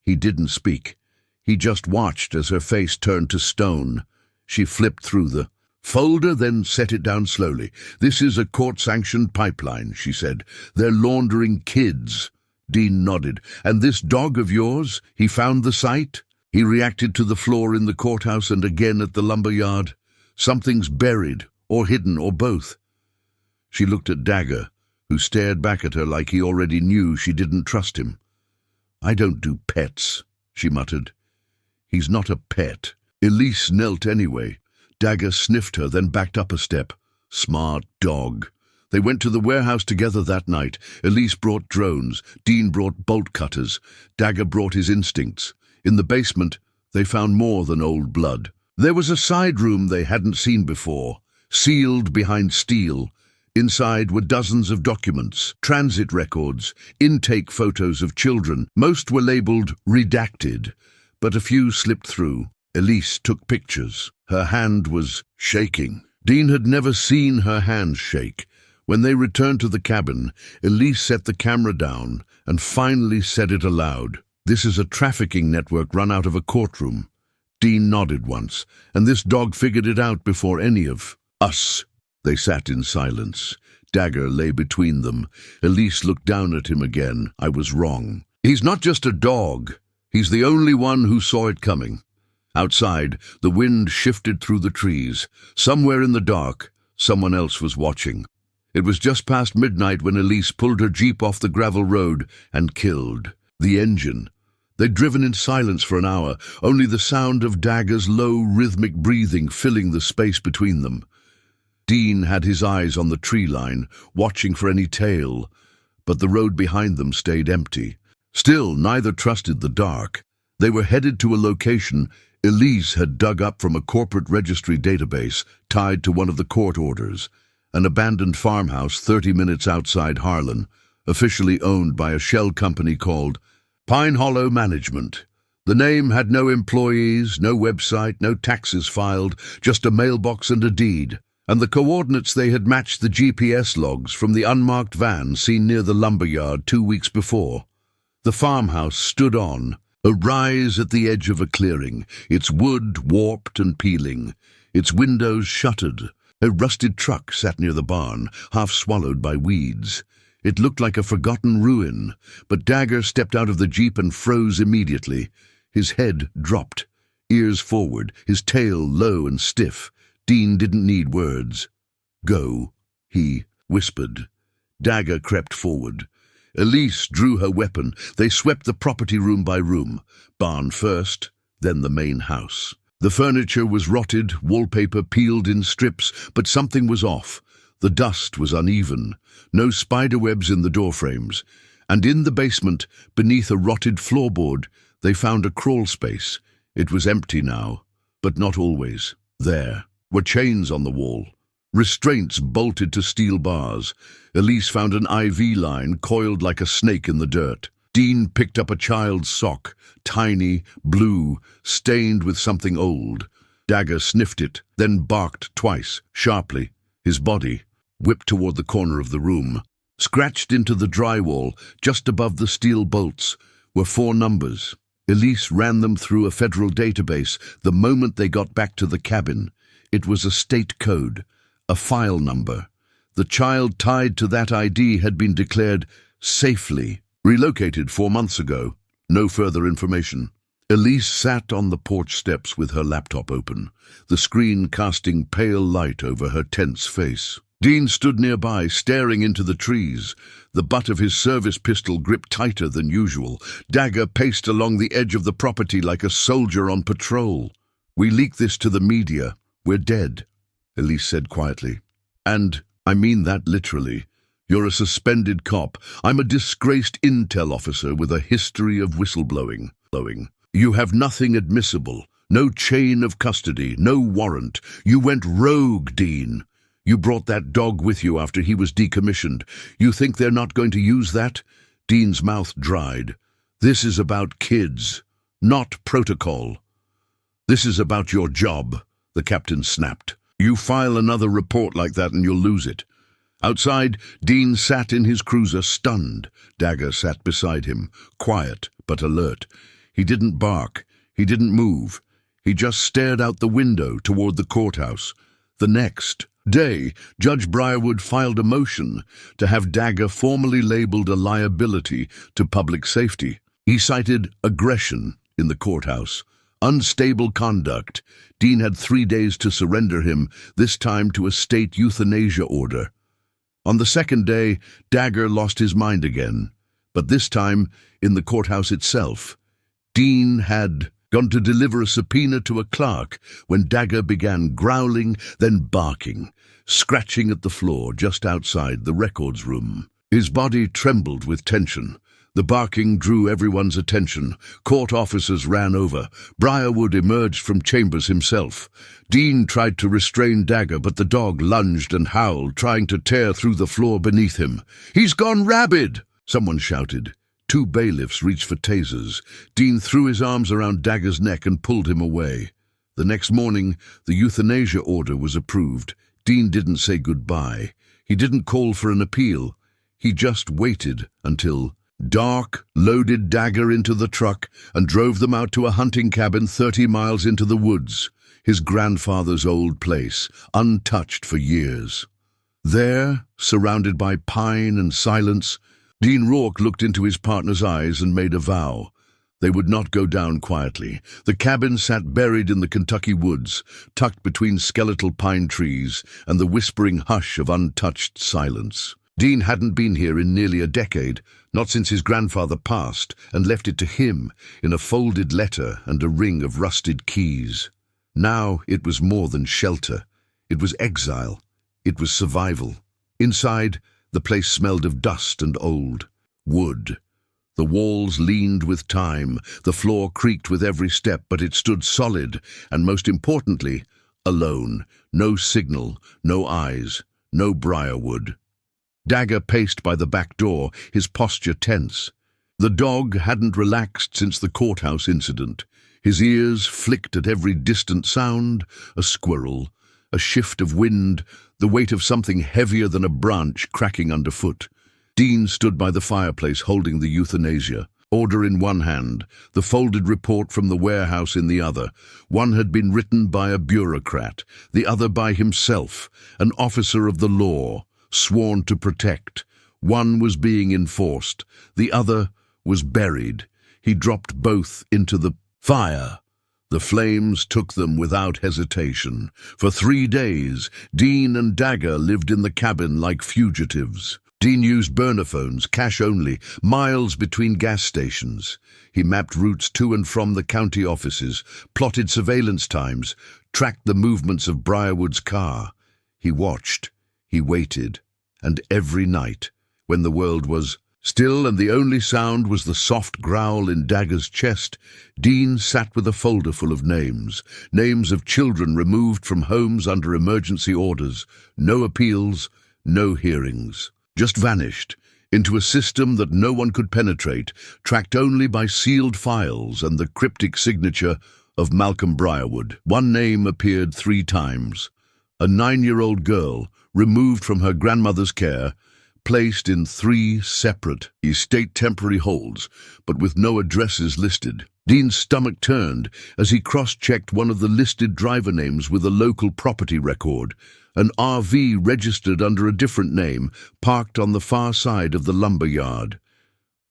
He didn't speak. He just watched as her face turned to stone. She flipped through the folder, then set it down slowly. "This is a court-sanctioned pipeline," she said. "They're laundering kids." Dean nodded. "And this dog of yours, he found the site?" He reacted to the floor in the courthouse and again at the lumberyard. "Something's buried, or hidden, or both." She looked at Dagger, who stared back at her like he already knew she didn't trust him. "I don't do pets," she muttered. "He's not a pet." Elise knelt anyway. Dagger sniffed her, then backed up a step. Smart dog. They went to the warehouse together that night. Elise brought drones. Dean brought bolt cutters. Dagger brought his instincts. In the basement, they found more than old blood. There was a side room they hadn't seen before, sealed behind steel. Inside were dozens of documents, transit records, intake photos of children. Most were labeled redacted, but a few slipped through. Elise took pictures. Her hand was shaking. Dean had never seen her hands shake. When they returned to the cabin, Elise set the camera down and finally said it aloud. "This is a trafficking network run out of a courtroom." Dean nodded once, and this dog figured it out before any of us. They sat in silence. Dagger lay between them. Elise looked down at him again. "I was wrong. He's not just a dog. He's the only one who saw it coming." Outside, the wind shifted through the trees. Somewhere in the dark, someone else was watching. It was just past midnight when Elise pulled her jeep off the gravel road and killed the engine. They'd driven in silence for an hour, only the sound of Dagger's low, rhythmic breathing filling the space between them. Dean had his eyes on the tree line, watching for any tail, but the road behind them stayed empty. Still, neither trusted the dark. They were headed to a location Elise had dug up from a corporate registry database tied to one of the court orders, an abandoned farmhouse 30 minutes outside Harlan, officially owned by a shell company called Pine Hollow Management. The name had no employees, no website, no taxes filed, just a mailbox and a deed. And the coordinates they had matched the GPS logs from the unmarked van seen near the lumberyard 2 weeks before. The farmhouse stood on, a rise at the edge of a clearing, its wood warped and peeling, its windows shuttered. A rusted truck sat near the barn, half swallowed by weeds. It looked like a forgotten ruin, but Dagger stepped out of the jeep and froze immediately. His head dropped, ears forward, his tail low and stiff. Dean didn't need words. "Go," he whispered. Dagger crept forward. Elise drew her weapon. They swept the property room by room. Barn first, then the main house. The furniture was rotted, wallpaper peeled in strips, but something was off. The dust was uneven. No spiderwebs in the doorframes. And in the basement, beneath a rotted floorboard, they found a crawl space. It was empty now, but not always. There were chains on the wall, restraints bolted to steel bars. Elise found an IV line coiled like a snake in the dirt. Dean picked up a child's sock, tiny, blue, stained with something old. Dagger sniffed it, then barked twice, sharply. His body whipped toward the corner of the room. Scratched into the drywall, just above the steel bolts, were 4 numbers. Elise ran them through a federal database the moment they got back to the cabin. It was a state code, a file number. The child tied to that ID had been declared safely relocated 4 months ago. No further information. Elise sat on the porch steps with her laptop open, the screen casting pale light over her tense face. Dean stood nearby, staring into the trees, the butt of his service pistol gripped tighter than usual. Dagger paced along the edge of the property like a soldier on patrol. "We leak this to the media. We're dead," Elise said quietly. "And I mean that literally. You're a suspended cop. I'm a disgraced intel officer with a history of whistleblowing. You have nothing admissible, no chain of custody, no warrant. You went rogue, Dean. You brought that dog with you after he was decommissioned. You think they're not going to use that?" Dean's mouth dried. "This is about kids, not protocol. This is about your job," the captain snapped. "You file another report like that and you'll lose it." Outside, Dean sat in his cruiser, stunned. Dagger sat beside him, quiet but alert. He didn't bark. He didn't move. He just stared out the window toward the courthouse. The next day, Judge Briarwood filed a motion to have Dagger formally labeled a liability to public safety. He cited aggression in the courthouse, unstable conduct. Dean had 3 days to surrender him, this time to a state euthanasia order. On the second day, Dagger lost his mind again, but this time in the courthouse itself. Dean had gone to deliver a subpoena to a clerk when Dagger began growling, then barking, scratching at the floor just outside the records room. His body trembled with tension. The barking drew everyone's attention. Court officers ran over. Briarwood emerged from chambers himself. Dean tried to restrain Dagger, but the dog lunged and howled, trying to tear through the floor beneath him. "He's gone rabid!" someone shouted. Two bailiffs reached for tasers. Dean threw his arms around Dagger's neck and pulled him away. The next morning, the euthanasia order was approved. Dean didn't say goodbye. He didn't call for an appeal. He just waited until dark, loaded Dagger into the truck and drove them out to a hunting cabin 30 miles into the woods, his grandfather's old place, untouched for years. There, surrounded by pine and silence, Dean Rourke looked into his partner's eyes and made a vow. They would not go down quietly. The cabin sat buried in the Kentucky woods, tucked between skeletal pine trees and the whispering hush of untouched silence. Dean hadn't been here in nearly a decade, not since his grandfather passed and left it to him in a folded letter and a ring of rusted keys. Now it was more than shelter. It was exile. It was survival. Inside, the place smelled of dust and old wood. The walls leaned with time, the floor creaked with every step, but it stood solid, and most importantly, alone. No signal, no eyes, no Briarwood. Dagger paced by the back door, his posture tense. The dog hadn't relaxed since the courthouse incident. His ears flicked at every distant sound, a squirrel, a shift of wind, the weight of something heavier than a branch cracking underfoot. Dean stood by the fireplace holding the euthanasia, order in one hand, the folded report from the warehouse in the other. One had been written by a bureaucrat, the other by himself, an officer of the law, sworn to protect. One was being enforced, the other was buried. He dropped both into the fire. The flames took them without hesitation. For 3 days, Dean and Dagger lived in the cabin like fugitives. Dean used burner phones, cash only, miles between gas stations. He mapped routes to and from the county offices, plotted surveillance times, tracked the movements of Briarwood's car. He watched, he waited, and every night, when the world was still and the only sound was the soft growl in Dagger's chest, Dean sat with a folder full of names of children removed from homes under emergency orders, no appeals, no hearings. Just vanished into a system that no one could penetrate, tracked only by sealed files and the cryptic signature of Malcolm Briarwood. One name appeared 3 times. A 9-year-old girl, removed from her grandmother's care, placed in 3 separate state temporary holds, but with no addresses listed. Dean's stomach turned as he cross-checked one of the listed driver names with a local property record. An RV registered under a different name, parked on the far side of the lumber yard.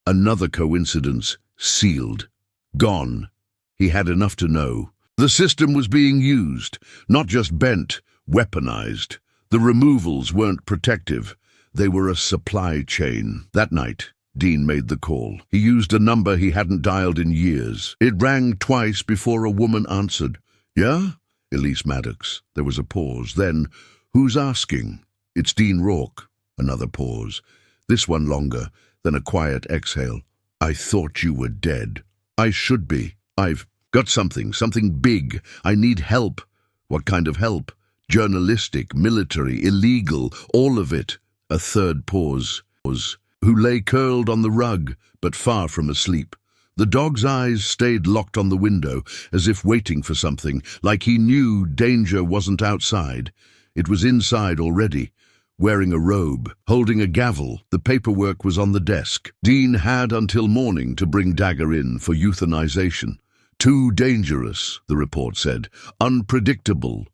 Another coincidence, sealed. Gone. He had enough to know. The system was being used, not just bent, weaponized. The removals weren't protective. They were a supply chain. That night, Dean made the call. He used a number he hadn't dialed in years. It rang twice before a woman answered. "Yeah?" Elise Maddox. There was a pause. Then, "Who's asking?" "It's Dean Rourke." Another pause. This one longer, then a quiet exhale. "I thought you were dead." "I should be. I've got something big. I need help." "What kind of help?" "Journalistic, military, illegal, all of it." A third pause. Who lay curled on the rug, but far from asleep. The dog's eyes stayed locked on the window, as if waiting for something, like he knew danger wasn't outside. It was inside already, wearing a robe, holding a gavel. The paperwork was on the desk. Dean had until morning to bring Dagger in for euthanization. Too dangerous, the report said. Unpredictable.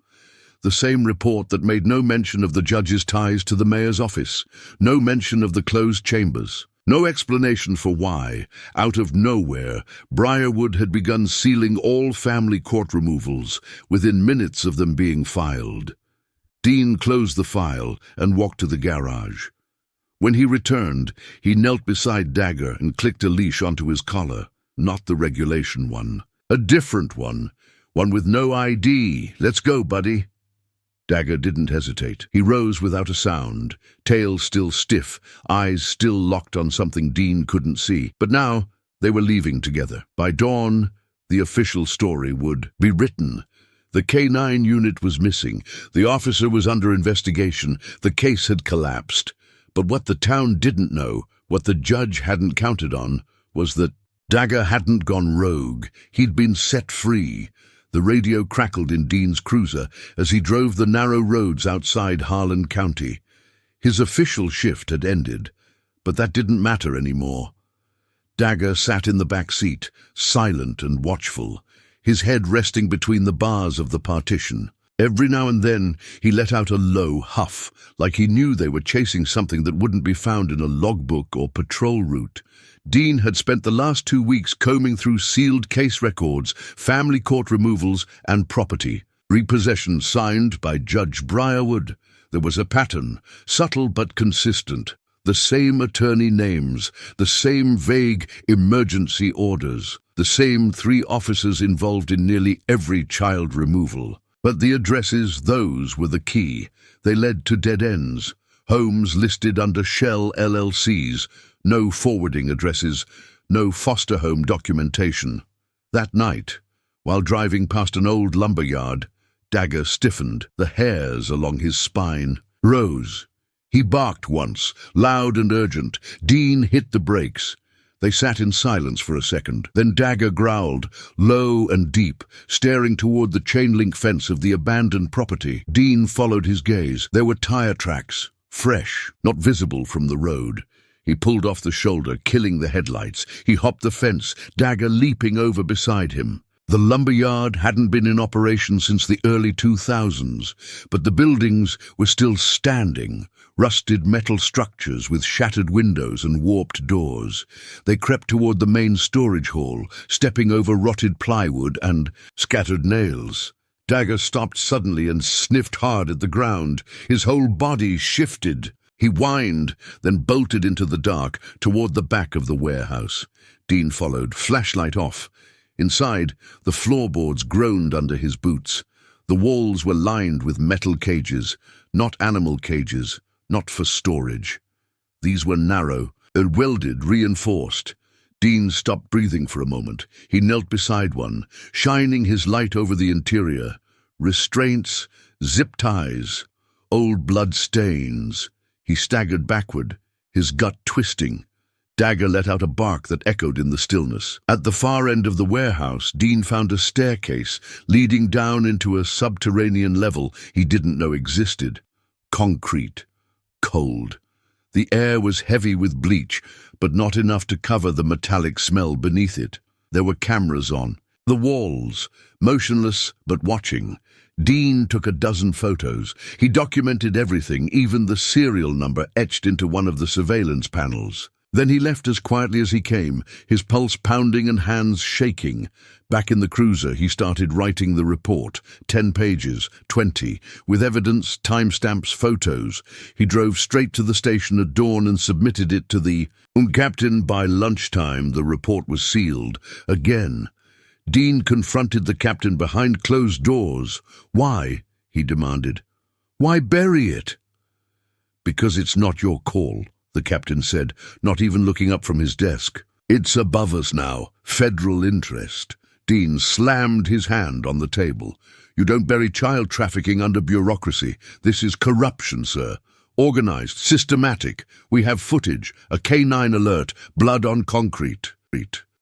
The same report that made no mention of the judge's ties to the mayor's office, no mention of the closed chambers, no explanation for why, out of nowhere, Briarwood had begun sealing all family court removals, within minutes of them being filed. Dean closed the file and walked to the garage. When he returned, he knelt beside Dagger and clicked a leash onto his collar. Not the regulation one. A different one. One with no ID. "Let's go, buddy." Dagger didn't hesitate. He rose without a sound, tail still stiff, eyes still locked on something Dean couldn't see. But now they were leaving together. By dawn, the official story would be written. The K9 unit was missing. The officer was under investigation. The case had collapsed. But what the town didn't know, what the judge hadn't counted on, was that Dagger hadn't gone rogue. He'd been set free. The radio crackled in Dean's cruiser as he drove the narrow roads outside Harlan County. His official shift had ended, but that didn't matter anymore. Dagger sat in the back seat, silent and watchful, his head resting between the bars of the partition. Every now and then he let out a low huff, like he knew they were chasing something that wouldn't be found in a logbook or patrol route. Dean had spent the last 2 weeks combing through sealed case records, family court removals, and property. Repossessions signed by Judge Briarwood. There was a pattern, subtle but consistent. The same attorney names, the same vague emergency orders, the same 3 officers involved in nearly every child removal. But the addresses, those were the key. They led to dead ends. Homes listed under shell LLCs, no forwarding addresses, no foster home documentation. That night, while driving past an old lumberyard, Dagger stiffened, the hairs along his spine rose. He barked once, loud and urgent. Dean hit the brakes. They sat in silence for a second. Then Dagger growled, low and deep, staring toward the chain-link fence of the abandoned property. Dean followed his gaze. There were tire tracks, fresh, not visible from the road. He pulled off the shoulder, killing the headlights. He hopped the fence, Dagger leaping over beside him. The lumberyard hadn't been in operation since the early 2000s, but the buildings were still standing, rusted metal structures with shattered windows and warped doors. They crept toward the main storage hall, stepping over rotted plywood and scattered nails. Dagger stopped suddenly and sniffed hard at the ground. His whole body shifted. He whined, then bolted into the dark toward the back of the warehouse. Dean followed, flashlight off. Inside, the floorboards groaned under his boots. The walls were lined with metal cages, not animal cages, not for storage. These were narrow, welded, reinforced. Dean stopped breathing for a moment. He knelt beside one, shining his light over the interior. Restraints, zip ties, old blood stains. He staggered backward, his gut twisting. Dagger let out a bark that echoed in the stillness. At the far end of the warehouse, Dean found a staircase leading down into a subterranean level he didn't know existed. Concrete. Cold. The air was heavy with bleach, but not enough to cover the metallic smell beneath it. There were cameras on. The walls, motionless but watching. Dean took a dozen photos. He documented everything, even the serial number etched into one of the surveillance panels. Then he left as quietly as he came, his pulse pounding and hands shaking. Back in the cruiser, he started writing the report, 10 pages, 20, with evidence, timestamps, photos. He drove straight to the station at dawn and submitted it to the captain. By lunchtime, the report was sealed. Again, Dean confronted the captain behind closed doors. Why? He demanded. Why bury it? Because it's not your call, the captain said, not even looking up from his desk. It's above us now. Federal interest. Dean slammed his hand on the table. You don't bury child trafficking under bureaucracy. This is corruption, sir. Organized, systematic. We have footage, a K9 alert, blood on concrete.